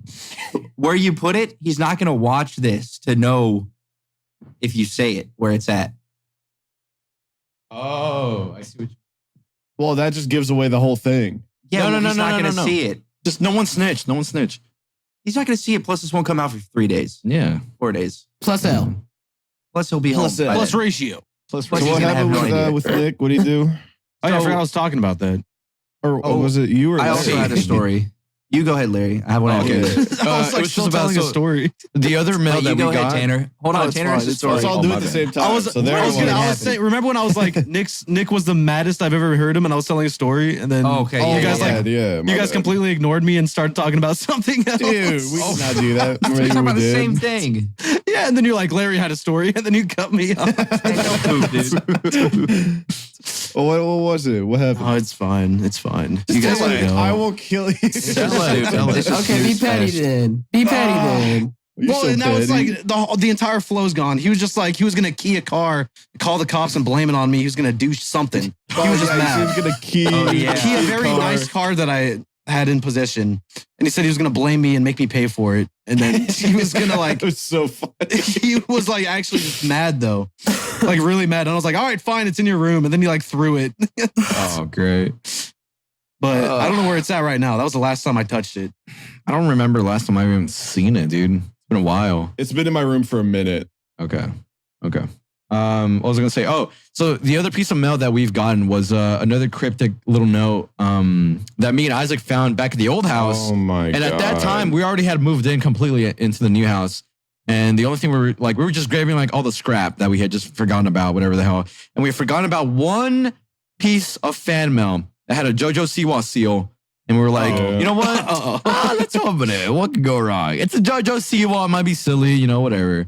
where you put it, he's not going to watch this to know if you say it, where it's at. Oh, I see what you Well, that just gives away the whole thing. Yeah, he's not going to see it. Just no one snitch. No one snitch. He's not going to see it. Plus, this won't come out for 3 days. Yeah. 4 days. Plus L. Plus, he'll be home. Plus ratio. Plus So he's what gonna have happened no idea. with Nick? What did he do? Oh, yeah, I forgot I was talking about that. Or was it you or I also Larry? had a story. You go ahead, Larry. I have one. Okay. I was it was still just about telling a story. the other mail Wait, that you we go got. ahead, Tanner. Hold on, it's Tanner. fine, It's a it's story. Let's all do it at the same time. I was saying, remember when I was like, Nick was the maddest I've ever heard him, and I was telling a story, and then Okay, you guys you guys completely ignored me and started talking about something else. Dude, we did not do that. We're Maybe talking we about the did. same thing. Yeah, and then you're like, Larry had a story, and then you cut me off. Don't move, dude. Oh, what was it? What happened? Oh, it's fine. It's fine. You guys Tell can it. go. I will kill you. Tell it. Okay, be petty then. Be petty then. You're Well, so and that was petty. like the entire flow's gone. He was just like, he was gonna key a car, call the cops, and blame it on me. He was gonna do something. He was just mad. He was gonna key. Key a very nice car that I had in possession, and he said he was gonna blame me and make me pay for it. And then he was gonna It was so funny. he was like actually just mad though, like really mad. And I was like, all right, fine, it's in your room. And then he like threw it. Oh, great. But I don't know where it's at right now. That was the last time I touched it. I don't remember last time I've even seen it, dude. It's been a while. It's been in my room for a minute. Okay. What was I gonna say? Oh, so the other piece of mail that we've gotten was another cryptic little note that me and Isaac found back at the old house. Oh my god! And at that time, we already had moved in completely into the new house. And the only thing we were just grabbing like all the scrap that we had just forgotten about, whatever the hell. And we had forgotten about one piece of fan mail that had a JoJo Siwa seal. And we were like, you know what? Let's open it. What could go wrong? It's a JoJo Siwa. It might be silly, whatever.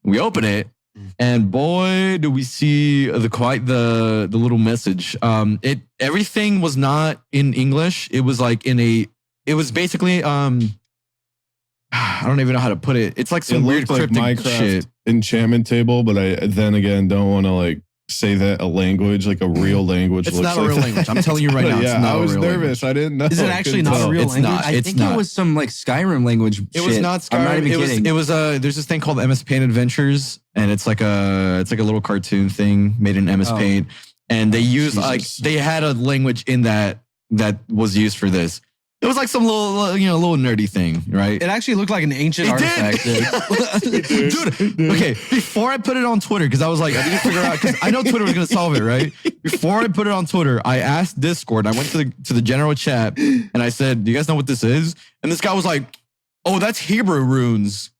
We open it. And boy, do we see the little message. Everything was not in English. It was like it was basically I don't even know how to put it. It's like some weird like cryptic Minecraft shit. enchantment table, but I then again don't want to like say that a language, like a real language. It's looks not a like real that. language. I'm telling you right now. It's Yeah, not I was a real nervous. language. I didn't know. Is it I actually couldn't not a tell. real It's language? not. I It's think not. it was some like Skyrim language. It was shit. not I'm not Skyrim. even kidding. It was there's this thing called MS Paint Adventures, and it's like a little cartoon thing made in MS Paint, and they used Jesus. they had a language in that was used for this. It was like some little nerdy thing, right? It actually looked like an ancient artifact. Dude, okay, before I put it on Twitter, because I was like, I need to figure out, because I know Twitter was going to solve it, right? Before I put it on Twitter, I asked Discord, I went to the general chat, and I said, do you guys know what this is? And this guy was like, oh, that's Hebrew runes.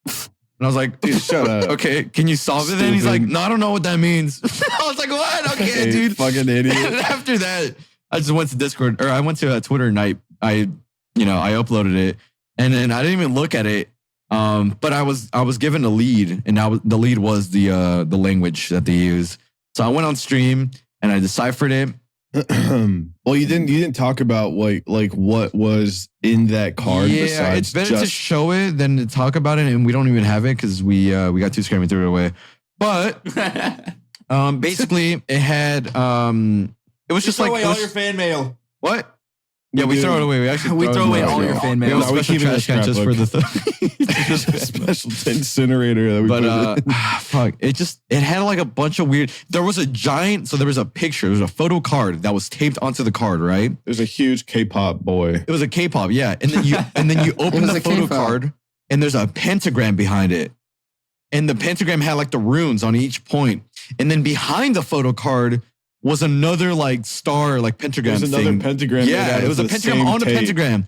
And I was like, Dude, shut up. okay, can you solve it then? He's like, Stupid. no, I don't know what that means. I was like, what? Okay, Hey, dude. fucking idiot. And after that, I just went to Discord, or I went to Twitter, and I uploaded it, and then I didn't even look at it. But I was given a lead, and the lead was the language that they use. So I went on stream, and I deciphered it. Well, you didn't talk about like what was in that card. Yeah, besides it's better just to show it than to talk about it, and we don't even have it because we got too scared and we threw it away. But basically, it had it was just throw like away all your fan mail. what? Yeah, we throw it away. We actually throw away all your fan We mail. have a special trash can just for the just a special incinerator that we But put in. fuck, it had like a bunch of weird. There was a giant. So there was a picture. There was a photo card that was taped onto the card. Right. There's a huge K-pop boy. It was a K-pop. Yeah, and then you open was the a photo K-pop. card, and there's a pentagram behind it, and the pentagram had like the runes on each point, and then behind the photo card was another like star, like pentagram. There's another thing. pentagram. made Yeah, out it of was a the pentagram same on a tape. pentagram.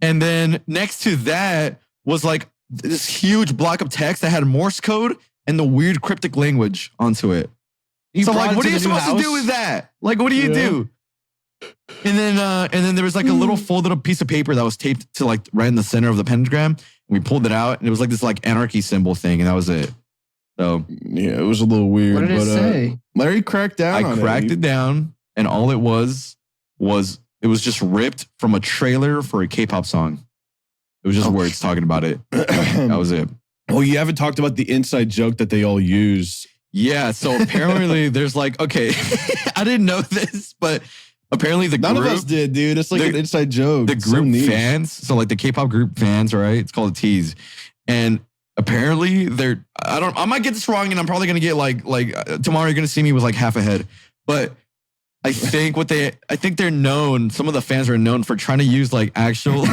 And then next to that was like this huge block of text that had Morse code and the weird cryptic language onto it. So brought like, it what to are you the new supposed to do house? with that? Like, what do you do? And then there was like a little folded up piece of paper that was taped to like right in the center of the pentagram. And we pulled it out, and it was like this like anarchy symbol thing, and that was it. So Yeah, it was a little weird. What did it but, say? Larry cracked down I on cracked it down, and all it was it was just ripped from a trailer for a K-pop song. It was just words talking about it. That was it. Well, you haven't talked about the inside joke that they all use. Yeah, so apparently there's like, okay, I didn't know this, but apparently the None group, of us did, dude. It's like the- an inside joke. the It's so group niche. fans, so like the K-pop group fans, right? It's called a tease. And apparently I might get this wrong, and I'm probably gonna get like tomorrow you're gonna see me with like half a head. But I think they're known, some of the fans are known for trying to use like actual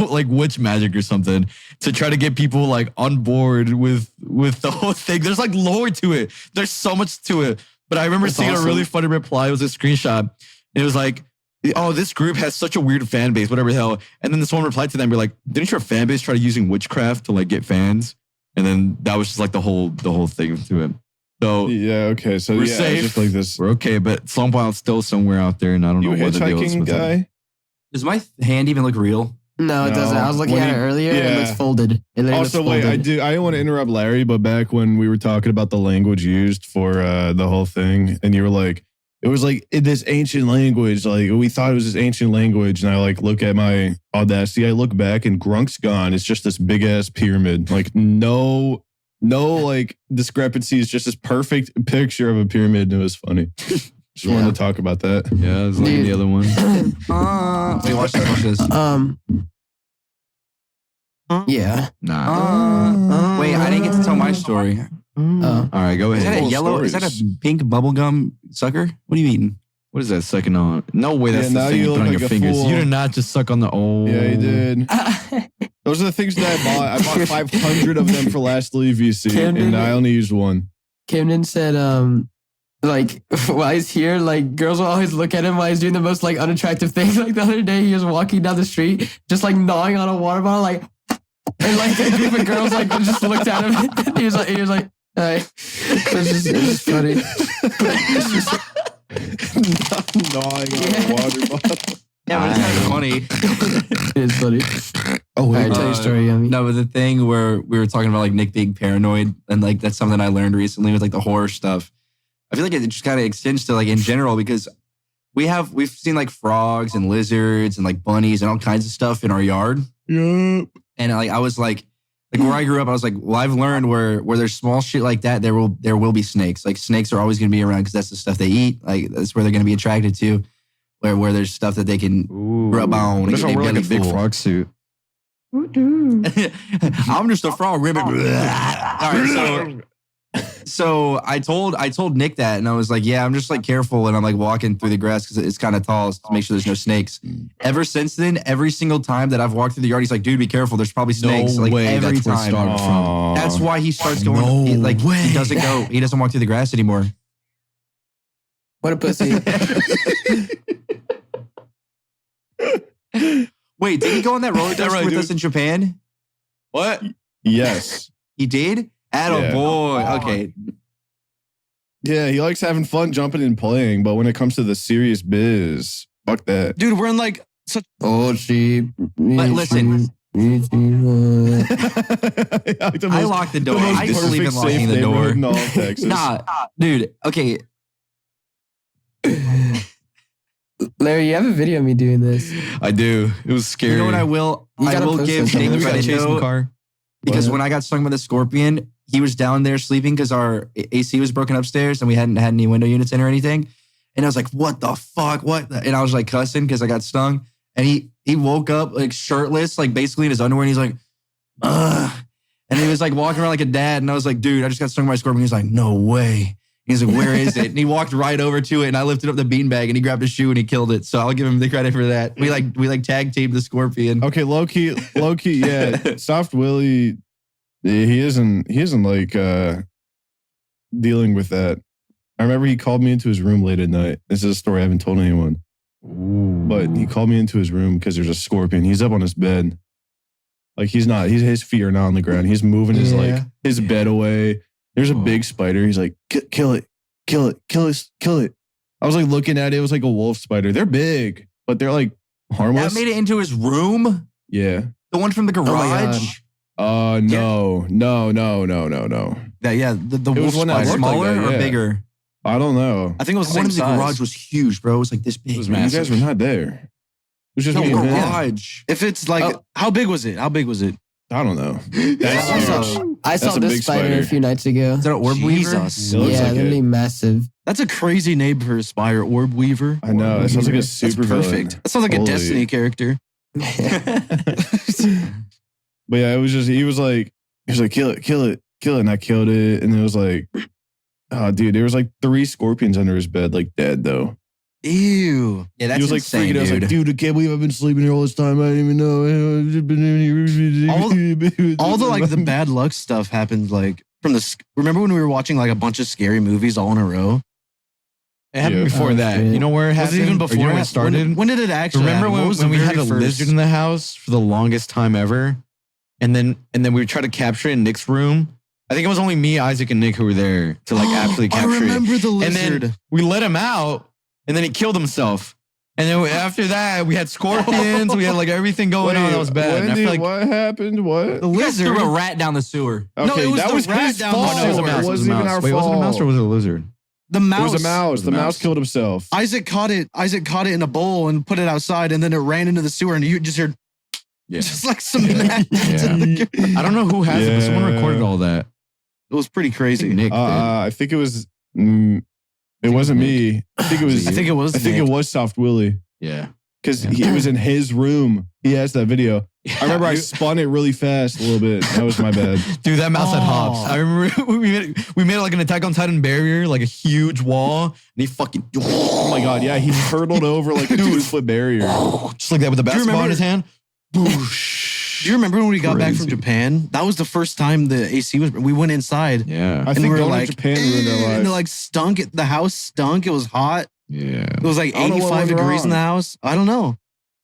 like witch magic or something to try to get people like on board with the whole thing. There's like lore to it. There's so much to it. But I remember seeing a really funny reply. It was a screenshot. And it was like, oh, this group has such a weird fan base, whatever the hell. And then this one replied to them, be like, didn't your fan base try using witchcraft to like get fans? And then that was just like the whole thing to it. So Yeah, okay. So we're yeah, it's safe. just like this. We're okay, but Slumpwild's still somewhere out there, and I don't You know what the deal is hitchhiking with him. guy? Does my hand even look real? No, it No. doesn't. I was looking When at he- it earlier. It yeah. looks folded. It literally Also, looks wait, folded. I don't want to interrupt Larry, but back when we were talking about the language used for the whole thing, and you were like, it was like in this ancient language, like we thought it was this ancient language, and I like look at my Audacity, I look back, and Grunk's gone. It's just this big ass pyramid, like no like discrepancy. It's just this perfect picture of a pyramid, and it was funny. Just wanted to talk about that. Yeah, it was like Dude. the other one. Wait, watch this. Yeah. Nah. Wait, I didn't get to tell my story. All right, go Is that ahead. a Full yellow? Is that stories. a pink bubblegum sucker? What are you eating? What is that second on? No way, that's Yeah, now the thing you you put look on like your a fingers. fool. You did not just suck on the old. Yeah, he did. Those are the things that I bought. I bought 500 of them for last Lee VC, Camden- and I only used one. Camden said, like, while he's here, like, girls will always look at him while he's doing the most, like, unattractive things. Like, the other day, he was walking down the street, just, like, gnawing on a water bottle, like, and, like, a group of girls, like, just looked at him. he was like, hi. It's just funny. Gnawing on a water bottle. Yeah, but it's kind of funny. It's funny. Oh, All right, tell your story, Yummy. No, but the thing where we were talking about like Nick being paranoid, and like that's something I learned recently with like the horror stuff. I feel like it just kind of extends to like in general because we've seen like frogs and lizards and like bunnies and all kinds of stuff in our yard. Yeah. And like I was like where I grew up, I was like, well, I've learned where there's small shit like that, there will be snakes. Like snakes are always going to be around because that's the stuff they eat. Like that's where they're going to be attracted to. Where there's stuff that they can rub on. What and if get I their wear like a belly big full. frog suit? I'm just a frog ribbon. All right, so I told Nick that, and I was like, yeah, I'm just like careful, and I'm like walking through the grass because it's kind of tall to make sure there's no snakes. Ever since then, every single time that I've walked through the yard, he's like, dude, be careful. There's probably snakes. Like way every that's where it time. started from. That's why he starts going. No He doesn't go. He doesn't walk through the grass anymore. What a pussy. Wait, did he go on that roller coaster right, with dude. us in Japan? What? Yes. He did. Atta Yeah. boy. Okay. Yeah, he likes having fun jumping and playing, but when it comes to the serious biz, fuck that. Dude, we're in like such. Oh, she. But listen. I locked the door. I believe in locking the door. In all of Texas. Nah, dude. Okay. Larry, you have a video of me doing this. I do. It was scary. You know what I will? You I gotta will post give this on Nick the We got credit chased in the though, car. because What? when I got stung by the scorpion, he was down there sleeping because our AC was broken upstairs and we hadn't had any window units in or anything. And I was like, what the fuck? What? And I was like cussing because I got stung. And he woke up like shirtless, like basically in his underwear. And he's like, ugh. And he was like walking around like a dad. And I was like, dude, I just got stung by a scorpion. He's like, no way. He's like, where is it? And he walked right over to it. And I lifted up the beanbag and he grabbed a shoe and he killed it. So I'll give him the credit for that. We like tag teamed the scorpion. Okay, low key, yeah. Soft Willie, he isn't like dealing with that. I remember he called me into his room late at night. This is a story I haven't told anyone. But he called me into his room because there's a scorpion. He's up on his bed. Like his feet are not on the ground. He's moving his bed away. There's a big spider. He's like, kill it. I was like looking at it. It was like a wolf spider. They're big, but they're like harmless. That made it into his room? Yeah. The one from the garage? No. The It was wolf one that spider. looked like Smaller that, or yeah. bigger? I don't know. I think it was The the one same in the garage size. was huge, bro. It was like this big. It was You massive. guys were not there. It was just No, me and him. garage. If it's like, how big was it? I don't know. That's I huge. saw, I saw That's a this big spider spider. a few nights ago. Is that an orb weaver? Jesus. It looks Yeah, like they're it. really massive. That's a crazy name for a spider, orb weaver. I know. It sounds like a That's super perfect. villain. That sounds like a Holy- Destiny character. But yeah, it was just, he was like, kill it. And I killed it. And it was like, oh, dude, there was like 3 scorpions under his bed, like dead though. Ew. Yeah, that's He was like insane, freaking out. I was like, dude. dude, I can't believe I've been sleeping here all this time. I didn't even know. All the like the bad luck stuff happened like from the. Remember when we were watching like a bunch of scary movies all in a row? It happened Yeah. before Oh, that. shit. You know where it Was happened? it even Or before you know when that? it started? When did it actually? Remember happen? What when, was when the we had very a first- lizard in the house for the longest time ever? And then we tried to capture it in Nick's room. I think it was only me, Isaac, and Nick who were there to like actually I capture it. remember the And lizard. then we let him out, and then he killed himself. And then after that, we had scorpions. We had like everything going on. That was bad. And I feel like what happened? What? the You guys lizard. threw a rat down the sewer. No, it was that the was rat his down the fault. sewer. No, it was a mouse. It wasn't even our Wait, was it a mouse or fault. was it a lizard? The It mouse. was a mouse. The mouse mouse. killed himself. Isaac caught it. Isaac caught it in a bowl and put it outside, and then it ran into the sewer, and you just heard Yeah. just like some gnats Yeah. in the. I don't know who has it, but someone Yeah. recorded all that. It was pretty I think crazy. Nick did. I think it was. It wasn't me. I think it was. I think it was. I think it was Soft Willie Yeah. because it was in his room. He has that video. I remember I spun it really fast a little bit. That was my bad. Dude, that mouse had Oh. hops. I remember we made like an Attack on Titan barrier, like a huge wall, and he fucking Oh my god! Yeah, he hurtled over like a 2-foot barrier. just like that with the Do you basketball in remember- his hand. Do you remember when we got back from Crazy. Japan? That was the first time the AC was. We went inside. Yeah. I And think we were going like, to Japan ruined our and it life. like stunk. The house stunk. It was hot. Yeah. It was like I don't know what 85 went degrees in the wrong. house. I don't know.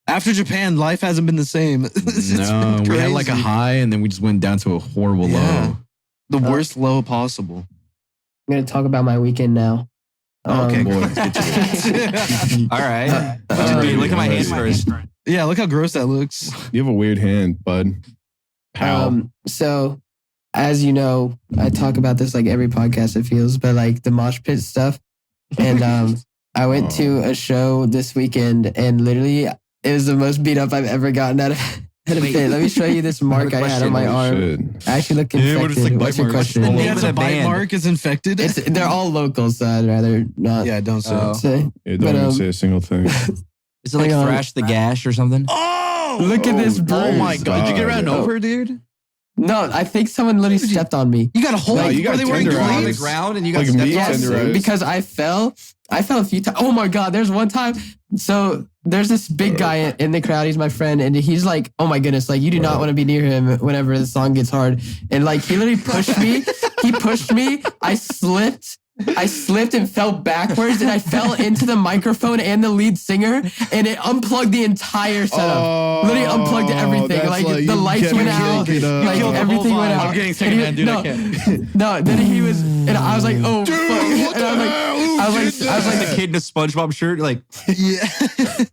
After Japan, life hasn't been the same. It's No, been we had like a crazy. high and then we just went down to a horrible Yeah. low. The worst low possible. I'm gonna talk about my weekend now. Okay, boy. let's get to that. All right. Uh, Dude, look at my hands first. Yeah, look how gross that looks. You have a weird hand, bud. How? So as you know, I talk about this like every podcast it feels, but like the mosh pit stuff. And I went to a show this weekend and literally it was the most beat up I've ever gotten out of a Wait. pit. Let me show you this mark I had on my arm. Shit. I actually look Yeah, infected. what is, like, What's bite your marks? question? The He name has of a the bite band. mark is infected. They're all locals, so I'd rather not Yeah, don't say. Oh. say. Yeah, don't But, even say a single thing. Is it like Hang on. Thrash the Gash or something? Oh, Look at this bruise. Oh my god. Did you get ran Oh. over, dude? No, I think someone literally stepped on me. You got a hole. No, you got Were they wearing tenderized. On the cleats? ground and you got Like stepped meat on? Yes, tenderized. because I fell a few times. Oh my god, there's one time. So there's this big guy in the crowd. He's my friend, and he's like, "Oh my goodness, like you do not want to be near him whenever the song gets hard." And like he literally pushed me. He pushed me. I slipped and fell backwards, and I fell into the microphone and the lead singer, and it unplugged the entire setup. Literally unplugged everything. that's Like the you lights can't went out. pick it up. Like killed the everything whole went vibe. out. I'm getting And secondhand, dude. no, I can't. no, then he was, and I was like, oh, fuck. what And I was the like, hell? I was Who like, did I was like, The kid in a SpongeBob shirt, like, Yeah.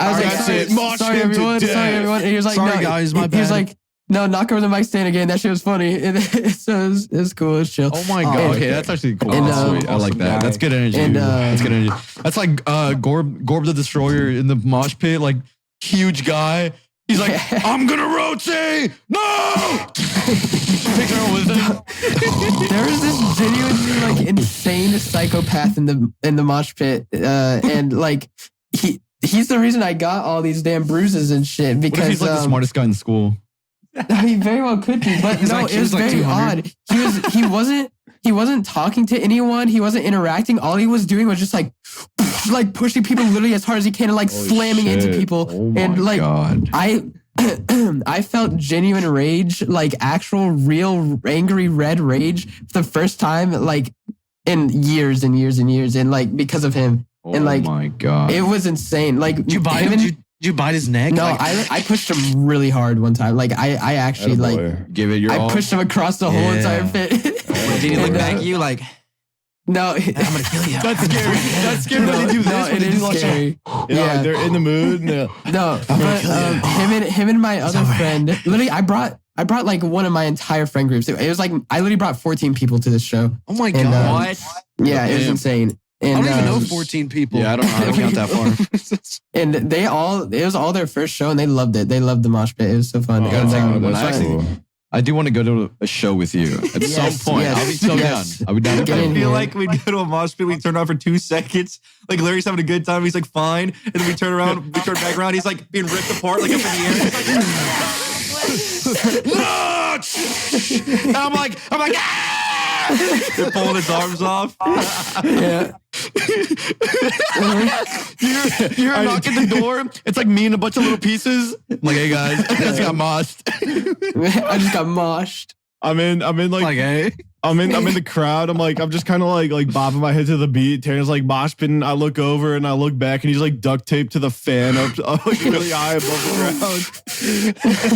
I was like, That's sorry, it. Mosh sorry him to everyone, death. sorry everyone. And he was like, Sorry, no, guys, my he was bad. like, No, knock over the mic stand again. That shit was funny. So it was cool. It's chill. Oh my god. Okay, that's actually cool. And, That's sweet. I like that. guy. That's good energy. And, That's good energy. That's like Gorb the Destroyer in the mosh pit, like huge guy. He's like, I'm gonna rotate. No. Take her with him. There was this genuinely like insane psychopath in the mosh pit, and like he's the reason I got all these damn bruises and shit. What Because if he's like the smartest guy in school? he very well could be, but no, like- it was like very 200. odd. He wasn't talking to anyone. He wasn't interacting. All he was doing was just like pushing people literally as hard as he can and like Holy slamming into shit. people. Oh my And like god. I felt genuine rage, like actual real angry red rage for the first time like in years and years and years, and like because of him. And like my god. it was insane. Like Did you bite him? Did you bite his neck? No, Like, I pushed him really hard one time. Like I actually like Attaboy. Give it your all. I pushed him across the whole Yeah. entire pit. Did he look And, back at you like, No, I'm gonna kill you? That's scary. That's scary when they do this. no, when it they do is like scary. Yeah, Yeah. they're in the mood. And No, but him and my other friend, literally, I brought like one of my entire friend groups. It was like I literally brought 14 people to this show. oh my And, god. What? Yeah, it was Damn. insane. And, I don't even know um, 14 people. Yeah, I don't know how to count that far. And it was all their first show, and they loved it. They loved the mosh pit. It was so fun. Oh, And, that's um, actually cool. I do want to go to a show with you at Yes, some point. yes, I'll be so yes. down. I'll be down. Get I in feel here. like we'd go to a mosh pit, we turn around for 2 seconds. Like Larry's having a good time, he's like fine, and then we turn around, we turn back around, he's like being ripped apart, like up in the air. And I'm like, ah! They're pulling his arms off. yeah. You hear a knock at the door. It's like me and a bunch of little pieces. I'm like, hey guys, I just got moshed. I just got moshed. I'm in like Like, hey. I'm in the crowd. I'm just kind of like bobbing my head to the beat. Terran's like mosh pitting. I look over and I look back and he's like duct taped to the fan up like really high above the ground.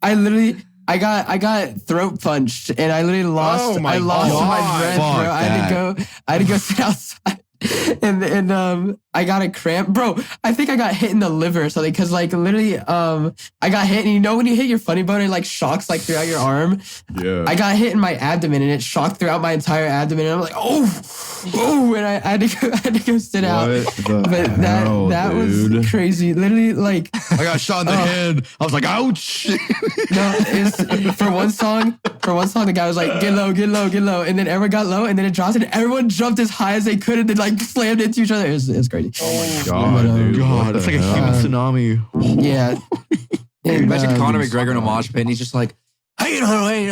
I literally I got throat punched and I literally lost Oh my my God. breath, bro. Fuck I had to go sit outside. And I got a cramp, bro. I think I got hit in the liver or something because like literally I got hit, and you know when you hit your funny bone, it like shocks like throughout your arm. Yeah. I got hit in my abdomen and it shocked throughout my entire abdomen, and I'm like oh, and I had to go sit out. What the But hell, that dude? was crazy. Literally, like I got shot in the head. I was like, ouch. no, it's for one song, the guy was like, get low, and then everyone got low, and then it dropped, and everyone jumped as high as they could, and then like slammed into each other. It was crazy. God, dude. God, it's like a human tsunami. Yeah. And, Imagine Conor McGregor in a mosh pit and he's just like, hey, you know, hey,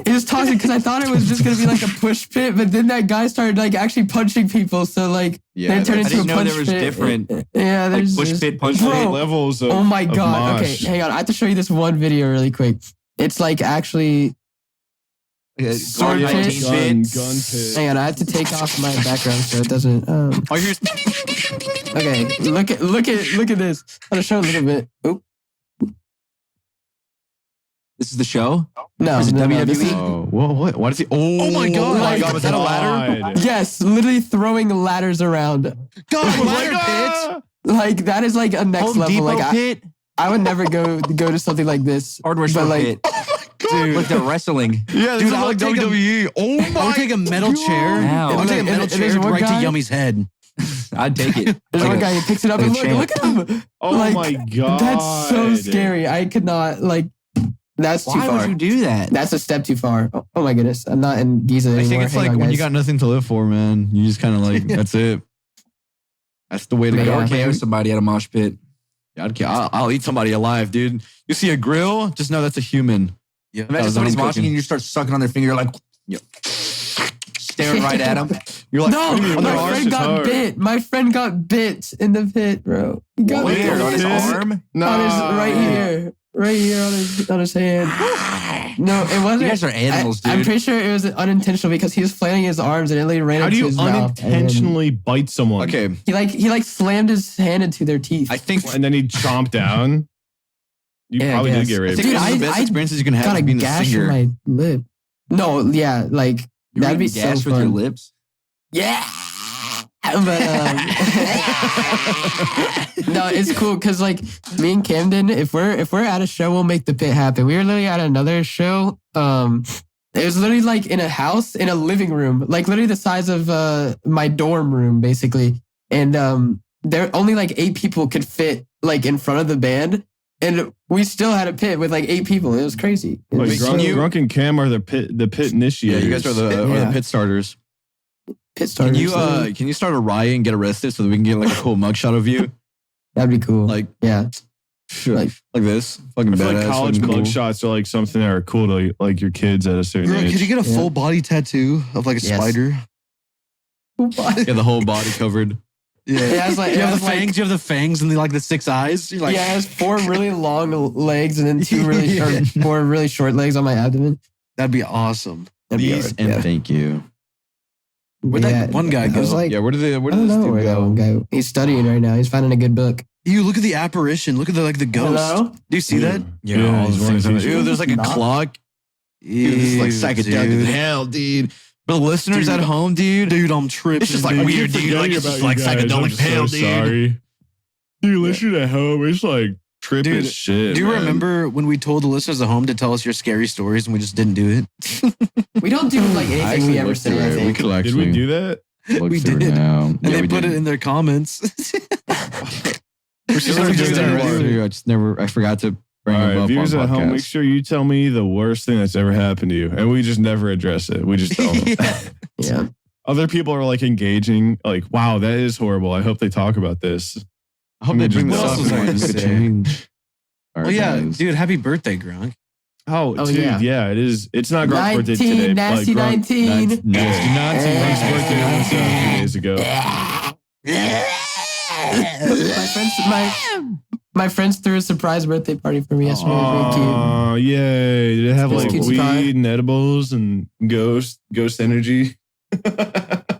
it was toxic because I thought it was just gonna be like a push pit, but then that guy started like actually punching people. So like, Yeah, then it turned I into didn't a know punch there was pit. different, Yeah, like there's push just- pit, punch Bro, pit. Levels of Oh my of god! mosh. Okay, hang on. I have to show you this one video really quick. It's like actually. Sword Gun pit. Gun pit. pit. Hang on, I have to take off my background so it doesn't. Oh, here's Okay, look at this. I'm gonna show a little bit. Oop. this is the show? No, Is it no, this WWE? is- oh, what? Why does he? Oh my god! Oh my God, was that a ladder? God. yes, literally throwing ladders around. God, Oh my ladder God. Like that is like a next Home level. Depot Like pit? I would never go to something like this. Hardware But store like, pit. Look, they're wrestling. Yeah, this Dude, is I like would take a- WWE. Oh I my! would take a metal chair. Ow. I would take a metal And chair there's one right guy- to Yummy's head. I'd take it. There's Like one a- guy who picks it up like and a champ. look at him. Oh Like, my god. That's so scary. I could not like. That's too Why far. would you do that? That's a step too far. Oh my goodness, I'm not in Giza anymore. I think it's Hang like on, when you guys. got nothing to live for, man. You just kind of like that's it. That's the way to Yeah. go. RKO somebody at a mosh pit. I'll eat somebody alive, dude. You see a grill, just know that's a human. Yeah. Imagine was somebody's home watching cooking. and you start sucking on their finger, you're like, staring right at them. You're like, No, What do you mean? my Their arse friend is got hard. bit. My friend got bit in the pit, bro. He got What? bit Where? On his Pit? arm? No. on his right here on his hand. No, it wasn't. You guys are animals, dude. I'm pretty sure it was unintentional because he was flailing his arms and it literally ran How do into you his mouth. And then unintentionally bite someone? okay, He like slammed his hand into their teeth. I think And then he chomped down. You Yeah, I probably did guess. get I raped. think Dude, one of the I- best I experiences you can have got is a being a gash in singer. my lip. No, yeah, like You're that'd be eating gas so with your fun. lips? Yeah. But no, it's cool because like me and Camden, if we're at a show, we'll make the pit happen. We were literally at another show. It was literally like in a house, in a living room, like literally the size of my dorm room, basically. And there only like 8 people could fit like in front of the band. And we still had a pit with like 8 people. It was crazy. It was Grunk and Cam are the pit initiators. Yeah, you guys are the pit starters. pit starters. Can you start a riot and get arrested so that we can get like a cool mugshot of you? That'd be cool. Like, yeah. Like this. Fucking I feel badass. like college fucking cool. mugshots are like something that are cool to like your kids at a certain Girl, age. could you get a full body tattoo of like a spider? Yeah, the whole body covered. Yeah, It has like, you it have has the like fangs. You have the fangs and the 6 eyes. You're like, yeah, it has 4 really long legs and then 2 really or 4 really short legs on my abdomen. that'd be awesome. That'd be Please alright, and yeah. thank you. Where'd that one guy I was go? like, Yeah, where did I this don't know dude where that go? one guy. He's studying right now. He's finding a good book. You look at the apparition. Look at the ghost. Hello? Do you see that? Yeah, all he's the wearing things. a t-shirt. Ew, there's like a Not- clock. Dude, this is like psychedelic dude. as hell, dude. But the listeners Dude. at home, dude, Dude, I'm tripping. it's just like dude. weird, dude. Like it's just like psychedelic hell, dude. Sorry. Dude, listen at home. It's like tripping Dude, shit. Do you man. remember when we told the listeners at home to tell us your scary stories and we just didn't do it? We don't do like anything Actually, we ever look say. through I it. We think. could Did actually we do that? look We through did. it now. And they put it in their comments. We're still We doing just that didn't part. do I forgot to bring All them right, up viewers on at home, make podcast. sure you tell me the worst thing that's ever happened to you, and we just never address it. We just tell them. Yeah. Other people are like engaging, like, "Wow, that is horrible. I hope they talk about this." I hope they bring this What up. else was I and gonna we could say? change. Well, yeah, dude, happy birthday, Gronk. Oh, Oh, dude, yeah. yeah, it is. It's not Grunk's birthday today. 19, nasty Grunk- 19. Nasty Grunk's birthday was 2 days ago. My friends threw a surprise birthday party for me yesterday. Very cute. Oh, yay! Did it have It's like cute weed pie. and edibles and ghost energy?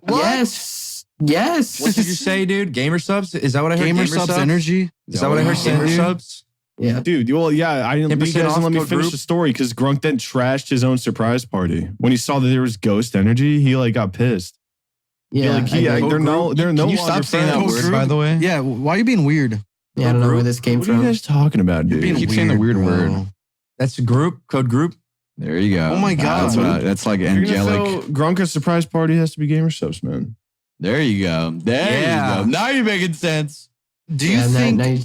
Yes. Yes. What did you say, dude? Gamer subs? Is that what I heard? Gamer subs energy. Is that what I heard? Gamer subs? Yeah. Dude, well, yeah, I didn't. You 10% guys off didn't let me code finish group? the story because Grunk then trashed his own surprise party when he saw that there was ghost energy. He like got pissed. Yeah. like, he, I they're agree. no Can longer you stop saying that friends. word, by the way? Yeah, why are you being weird? Yeah, I don't know where this came What are from. you guys talking about, dude? Being keep saying the weird bro. word. That's a group, code group. There you go. Oh my God. That's like You're gonna angelic. throw Grunk's surprise party has to be gamer subs, man. There you go. There Yeah. you go. Now you're making sense. Do you Yeah, think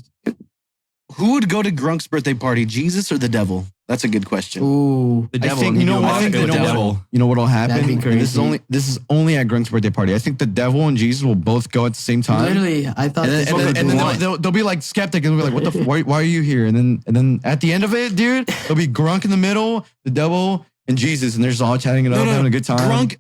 who would go to Grunk's birthday party, Jesus or the devil? That's a good question. Ooh. The devil. I think and you know do a what? mosh pit with the devil. You know what'll happen? That'd be And crazy. This is only at Grunk's birthday party. I think the devil and Jesus will both go at the same time. Literally, I thought And then, this and was then, a and good then one. they'll be like skeptic and they'll be like, "What the? Why are you here?" And then at the end of it, dude, there'll be Grunk in the middle, the devil, and Jesus, and they're just all chatting it up, having a good time. Grunk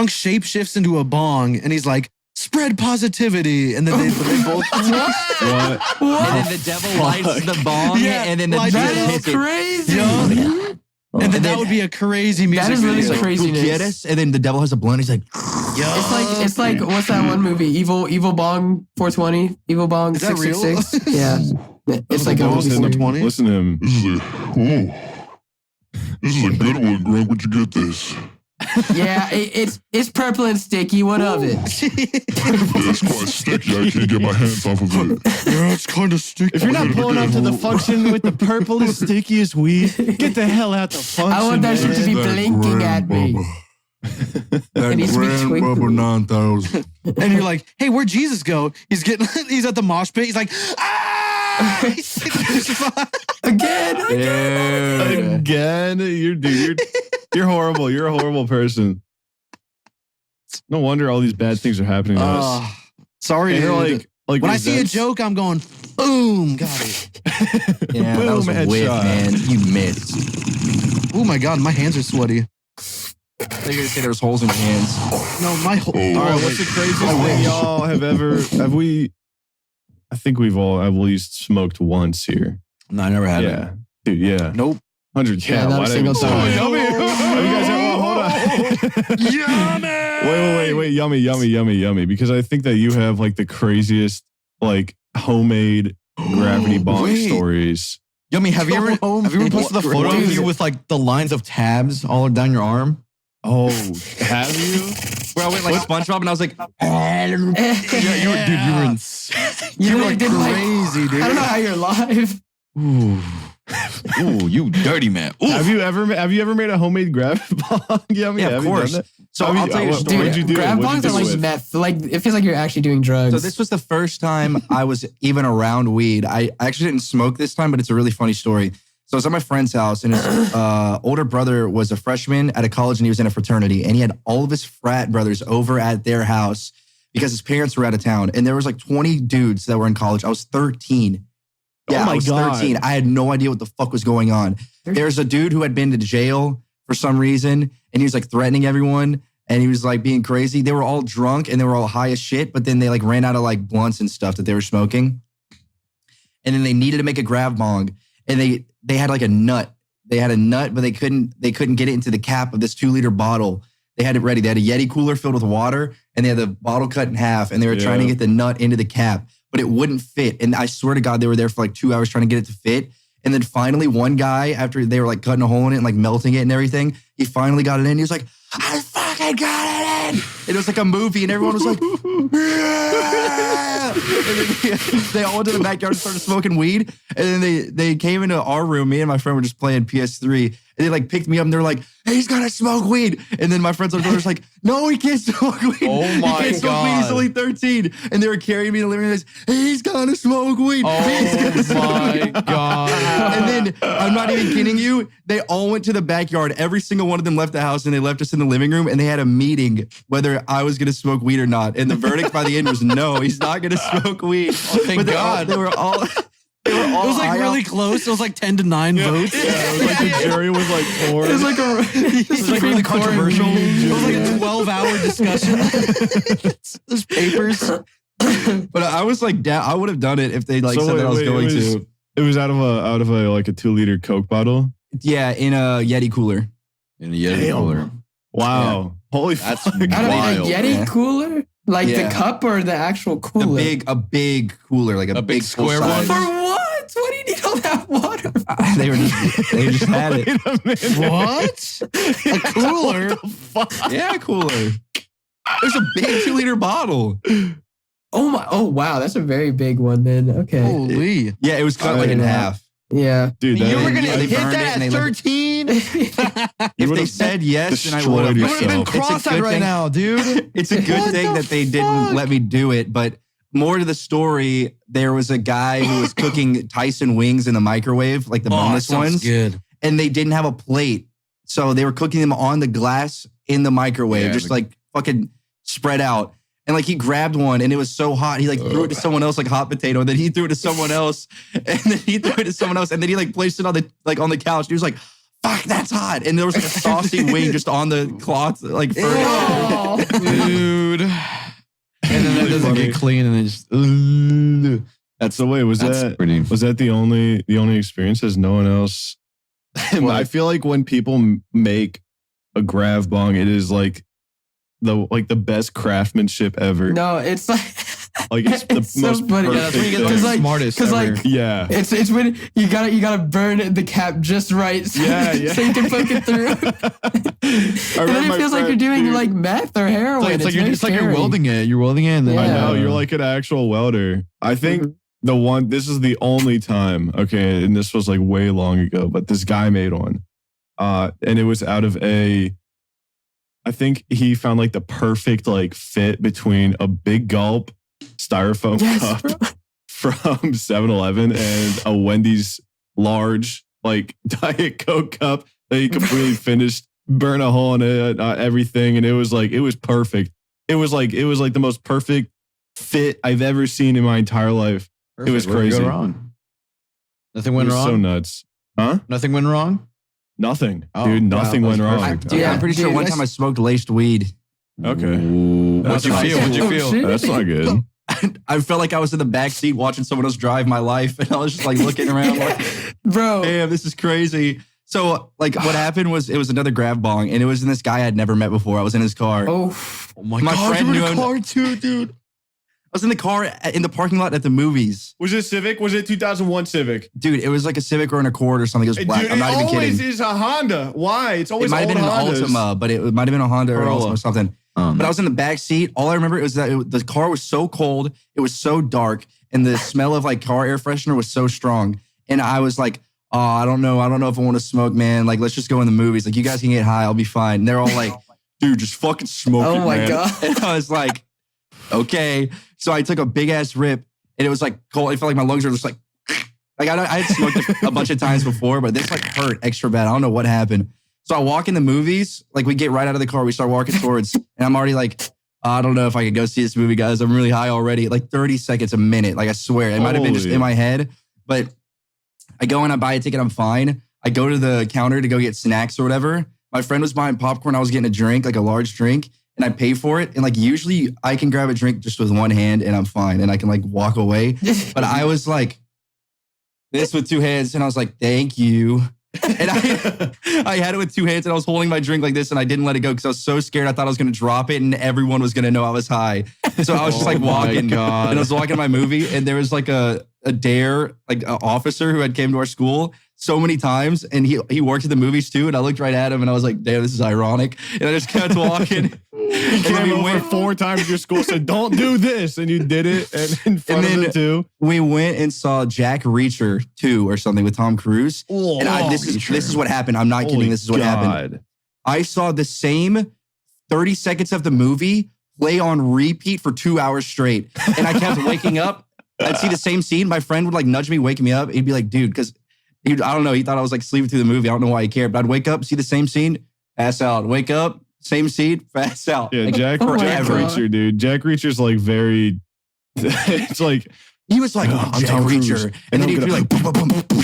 shapeshifts into a bong and he's like, spread positivity. And then they both. What? And then the devil lights the bomb, Yeah, and then the light Jesus it That up. hits is it. crazy. Yeah. And then that would be a crazy music That is really video. craziness. And then the devil has a blunt. He's like, It's like what's that one movie? Evil Bong 420. Evil Bong Is that real? 666. Yeah. It's like a movie. Listen, series. 420? listen to him. This is a good one, Grunk. Where'd you get this? Yeah, it's purple and sticky. What of it? Yeah, it's quite sticky. I can't get my hands off of it. Yeah, it's kind of sticky. If you're not pulling up to the function with the purplest, stickiest weed, get the hell out the function. I want that shit to be That blinking at me. That It needs to be Grand twinkling. Bubba 9000. And you're like, hey, where'd Jesus go? He's at the mosh pit. He's like, ah! Again. Again, you're horrible. You're a horrible person. No wonder all these bad things are happening to us. Sorry, And you're dude. like When I see a resents- joke, I'm going, boom, got it. yeah, that was Boom, a whiff, headshot. man. You missed. Oh my God, my hands are sweaty. I thought you were gonna say there was holes in your hands. No, my whole. Oh, All right, what's the craziest thing y'all have we? I think we've all at least smoked once here. No, I never had it. Yeah, dude. Yeah, Nope. 100. Yeah, Yeah, not a why did I single even say time. it? Yummy. Have you guys ever? Hold on. Wait. Yummy. Because I think that you have like the craziest like homemade gravity bong Wait. stories. Yummy, have you ever posted the photo of you with like the lines of tabs all down your arm? Oh, have you? Where I went like SpongeBob and I was like, Yeah, you were You really did crazy, dude. I don't know how you're alive. Ooh, you dirty man. Ooh. Have you ever made a homemade grab bong? Yeah, of course. So I'll tell you a story. What'd you do? Grab What'd you bongs are do like with? meth. Like it feels like you're actually doing drugs. So this was the first time I was even around weed. I actually didn't smoke this time, but it's a really funny story. So I was at my friend's house, and his older brother was a freshman at a college, and he was in a fraternity. And he had all of his frat brothers over at their house because his parents were out of town. And there was like 20 dudes that were in college. I was 13. Yeah, Oh my I was God. 13. I had no idea what the fuck was going on. There's a dude who had been to jail for some reason, and he was like threatening everyone, and he was like being crazy. They were all drunk and they were all high as shit, but then they like ran out of like blunts and stuff that they were smoking. And then they needed to make a grab bong, and they had like a nut. They had a nut, but they couldn't get it into the cap of this 2-liter bottle. They had it ready. They had a Yeti cooler filled with water, and they had the bottle cut in half, and they were trying to get the nut into the cap, but it wouldn't fit. And I swear to God, they were there for like 2 hours trying to get it to fit. And then finally, one guy, after they were like cutting a hole in it and like melting it and everything, he finally got it in. He was like, I fucking got it in. It was like a movie, and everyone was like, yeah. And then they all went to the backyard and started smoking weed. And then they came into our room. Me and my friend were just playing PS3. And they like picked me up, and they're like, hey, he's gotta smoke weed. And then my friends on the was like, no, he can't smoke weed. Oh my He can't smoke weed. He's God. only 13. And they were carrying me in the living room. Hey, he's gonna smoke weed. Oh my God. And then, I'm not even kidding you, they all went to the backyard. Every single one of them left the house, and they left us in the living room, and they had a meeting whether I was going to smoke weed or not. And the verdict by the end was no, he's not going to smoke weed. Thank But God. They were all It was like high really out. close. It was like 10-9 votes. Yeah, it was like the jury was like 4. It was like a It was like really controversial. It was like a 12-hour discussion. There's papers. But I was like, I would have done it if they like said that I was going to. It was out of a like a 2-liter Coke bottle. Yeah, in a Yeti cooler. In a Yeti cooler. Wow. Holy That's fuck. Out of a wild. Yeti Yeah. cooler? Like Yeah. the cup or the actual cooler? A big cooler, like a big big square full-size. For what? What do you need all that water for? They just had it. Wait a minute. What? A cooler? Yeah, cooler. There's a big 2-liter bottle. Oh wow, that's a very big one then. Okay. Holy. Yeah, it was cut like in half. Yeah. Dude, You that were is- gonna yeah, they hit burned it that and at they let- 13? If they said yes, then I would have. destroyed You would have been yourself. cross-eyed right now, dude. It's a good thing that they didn't let me do it. But more to the story, there was a guy who was cooking Tyson wings in the microwave, like the boneless ones, good. and they didn't have a plate. So they were cooking them on the glass in the microwave, Yeah, just like fucking spread out. And like he grabbed one and it was so hot, he like threw it to someone else like hot potato, and then he threw it to someone else, and then he threw it to someone else, and then he like placed it on the couch. He was like, "Fuck, that's hot!" And there was like a saucy wing just on the cloth, like furniture. Oh. Dude. And then that doesn't funny. get clean, and then just. That's So wait, was that pretty. the only experiences? No one else. I feel like when people make a grav bong, it is like the best craftsmanship ever. No, it's like Like it's the It's so most funny. perfect Yeah, that's when you get thing. the like- smartest. 'cause, ever. like- Yeah. it's when you gotta burn the cap just right so, Yeah, yeah. so you can poke it through. And then it feels like you're doing like meth or heroin. it's like very you're scary. welding it. You're welding it. And then I Yeah. know, you're like an actual welder. I think this is the only time, okay, and this was like way long ago, but this guy made one. And it was out of I think he found like the perfect like fit between a big gulp styrofoam Yes, cup bro. from 7-Eleven and a Wendy's large like Diet Coke cup that he completely finished, burn a hole in it, everything, and it was perfect. It was like the most perfect fit I've ever seen in my entire life. It was Where'd crazy. go wrong? Nothing It went was wrong. so nuts. Huh? Nothing went wrong. Nothing, Oh, dude. wow, Nothing that went was wrong. perfect. Dude, I'm pretty sure Dude, one time I smoked laced weed. Okay. What'd you feel? What'd you Oh, feel? shit. That's not good. I felt like I was in the back seat watching someone else drive my life, and I was just like looking around like, Bro. damn, this is crazy. So like what happened was it was another grab bong, and it was in this guy I had never met before. I was in his car. Oh. Oh my, My God, friend you knew were in him. a car too, dude. was in the car in the parking lot at the movies. Was it Civic? Was it 2001 Civic? Dude, it was like a Civic or an Accord or something. It was black. Dude, I'm not even kidding. It always is a Honda. Why? It's It always might have old been an Hondas. Altima, but it might have been a Honda or an Corolla. Altima or something. But I was in the back seat. All I remember was that the car was so cold, it was so dark, and the smell of like car air freshener was so strong. And I was like, oh, I don't know if I want to smoke, man. Like, let's just go in the movies. Like, you guys can get high. I'll be fine. And they're all like, dude, just fucking smoke it, Oh my man. God. And I was like, okay. So I took a big ass rip, and it was like cold. I felt like my lungs were just like I had smoked a bunch of times before, but this like hurt extra bad. I don't know what happened. So I walk in the movies, like we get right out of the car, we start walking towards, and I'm already like, I don't know if I could go see this movie, guys. I'm really high already. Like 30 seconds a minute. Like I swear, it might have been just Holy. in my head, but I go and I buy a ticket. I'm fine. I go to the counter to go get snacks or whatever. My friend was buying popcorn. I was getting a drink, like a large drink, and I pay for it. And like usually I can grab a drink just with one hand and I'm fine and I can like walk away. But I was like this with two hands and I was like, thank you. And I had it with two hands and I was holding my drink like this and I didn't let it go because I was so scared. I thought I was going to drop it and everyone was going to know I was high. So I was just like walking and I was walking my movie and there was like a dare, like an officer who had came to our school so many times and he worked at the movies too. And I looked right at him and I was like, damn, this is ironic. And I just kept walking. He came over 4 times to your school, said, don't do this. And you did it and in front of him too. We went and saw Jack Reacher 2 or something with Tom Cruise. And this is what happened. I'm not kidding. This is what happened. I saw the same 30 seconds of the movie play on repeat for 2 hours straight. And I kept waking up. I'd see the same scene. My friend would like nudge me, wake me up. He'd be like, dude, because I don't know. He thought I was like sleeping through the movie. I don't know why he cared. But I'd wake up, see the same scene, pass out. Wake up, same scene, pass out. Yeah, Like, Jack forever. Reacher, dude. Jack Reacher's like very, it's like, He was like, I'm Jack Tom Cruise, Reacher. And then he'd be like, boom, boom, boom, boom,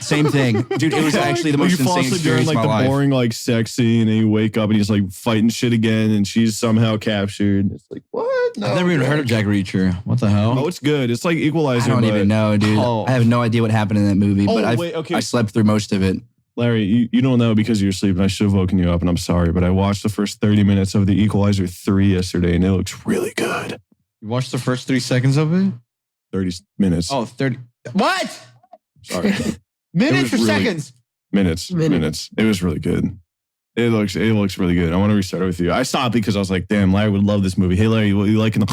same thing. Dude, it was actually the most you fall insane asleep during experience like of the my life. boring like sex scene and you wake up and he's like fighting shit again and she's somehow captured. It's like, what? No, I've never even heard of Jack Reacher. What the hell? Oh, it's good. It's like Equalizer. I don't but- even know, dude. Oh. I have no idea what happened in that movie, but Oh, wait, okay. I slept through most of it. Larry, you don't know because you're asleep and I should have woken you up and I'm sorry, but I watched the first 30 minutes of the Equalizer 3 yesterday and it looks really good. You watched the first 3 seconds of it? 30 minutes. Oh, 30. What? Sorry. Minutes or really- seconds? Minutes. It was really good. It looks really good. I want to restart it with you. I stopped because I was like, damn, Larry would love this movie. Hey, Larry, what you liking the...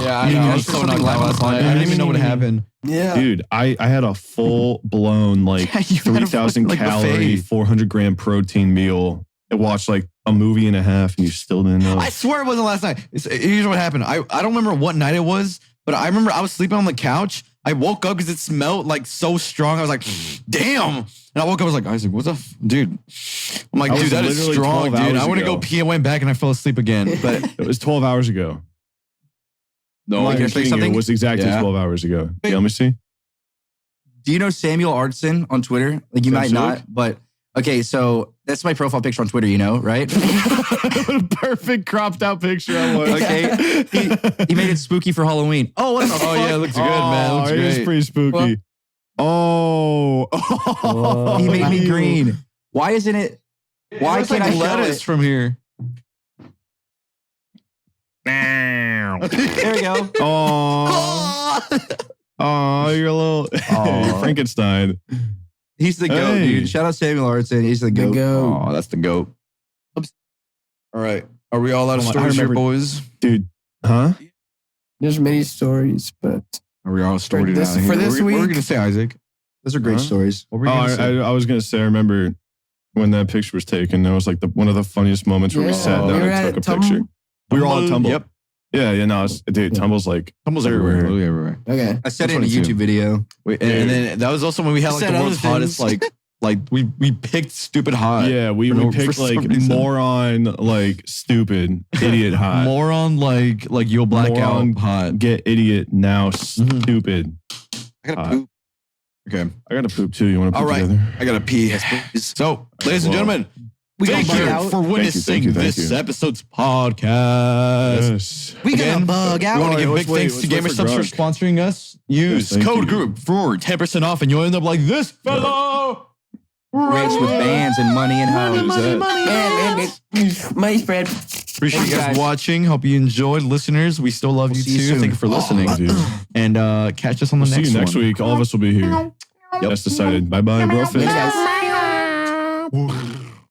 Yeah, I know. I was so knocked out last night. I didn't even know what happened. Yeah. Dude, I had a full-blown like You had a 3,000 like calorie, buffet. 400 gram protein meal. I watched like a movie and a half and you still didn't know. I swear it wasn't last night. Here's what happened. I don't remember what night it was, but I remember I was sleeping on the couch. I woke up because it smelled like so strong. I was like, damn. And I woke up, I was like, Isaac, what's up, dude? I'm like, That dude, was that is literally strong, 12 dude. hours I want to ago. go pee. I went back and I fell asleep again. But It was 12 hours ago. No, I'm can I not say kidding you. something? It was exactly Yeah. 12 hours ago. Yeah, let me see. Do you know Samuel Artson on Twitter? Like you Sam might not, but okay, so that's my profile picture on Twitter, you know, right? What a perfect cropped out picture. Okay. He made it spooky for Halloween. Oh, what the fuck? oh yeah, it looks good, man. It looks It is great. pretty spooky. Oh. He made me green. Why isn't it? Why It's can't like I show lettuce it? from here. There we go. Oh. Oh, you're a little you're Frankenstein. He's the goat, Hey. dude. Shout out Samuel Artson. He's the The goat. go. Oh, that's the goat. All right. Are we all out of I stories here, remember- boys? Dude. Huh? There's many stories, but Are we all stored this- out here? for this What were you week- going to say, Isaac? Those are great Huh? stories. What were Oh, you going to say? I was gonna say. I remember when that picture was taken. That was like one of the funniest moments where we Yeah. sat We down were and at took a Tumble. picture. We were all at Tumble. Yep. Yeah, no, dude, Tumble's like Tumbles everywhere. everywhere. Literally everywhere. okay. I said it in a Which one YouTube video. Wait, and then that was also when we had like Said the world's other hottest, things. like we picked stupid hot. Yeah, we for picked some like reason. moron, like stupid, idiot hot. Moron, like you'll black Moron, out hot. Get idiot now, stupid. I gotta hot. poop. Okay. I gotta poop too. You want to All poop right. together? I gotta pee. So, ladies and Whoa. gentlemen, We thank gonna you bug out. for witnessing thank this you. episode's podcast. Yes. We Again, gonna bug We out. want to Wait, give let's big wait, thanks to let's wait for GamerSupps for sponsoring us. Use thank code you. group for 10% off, and you'll end up like this fellow. Rich with bands and money and hoes. Who's that? Man, my spread. Appreciate Thanks, you guys guys. watching. Hope you enjoyed. Listeners, we still love you see you too. soon. Thank you for listening. Dude. And catch us on the See next you next one. week. All of us will be here. That's decided. Bye bye, bro. Thanks, guys. Whoa.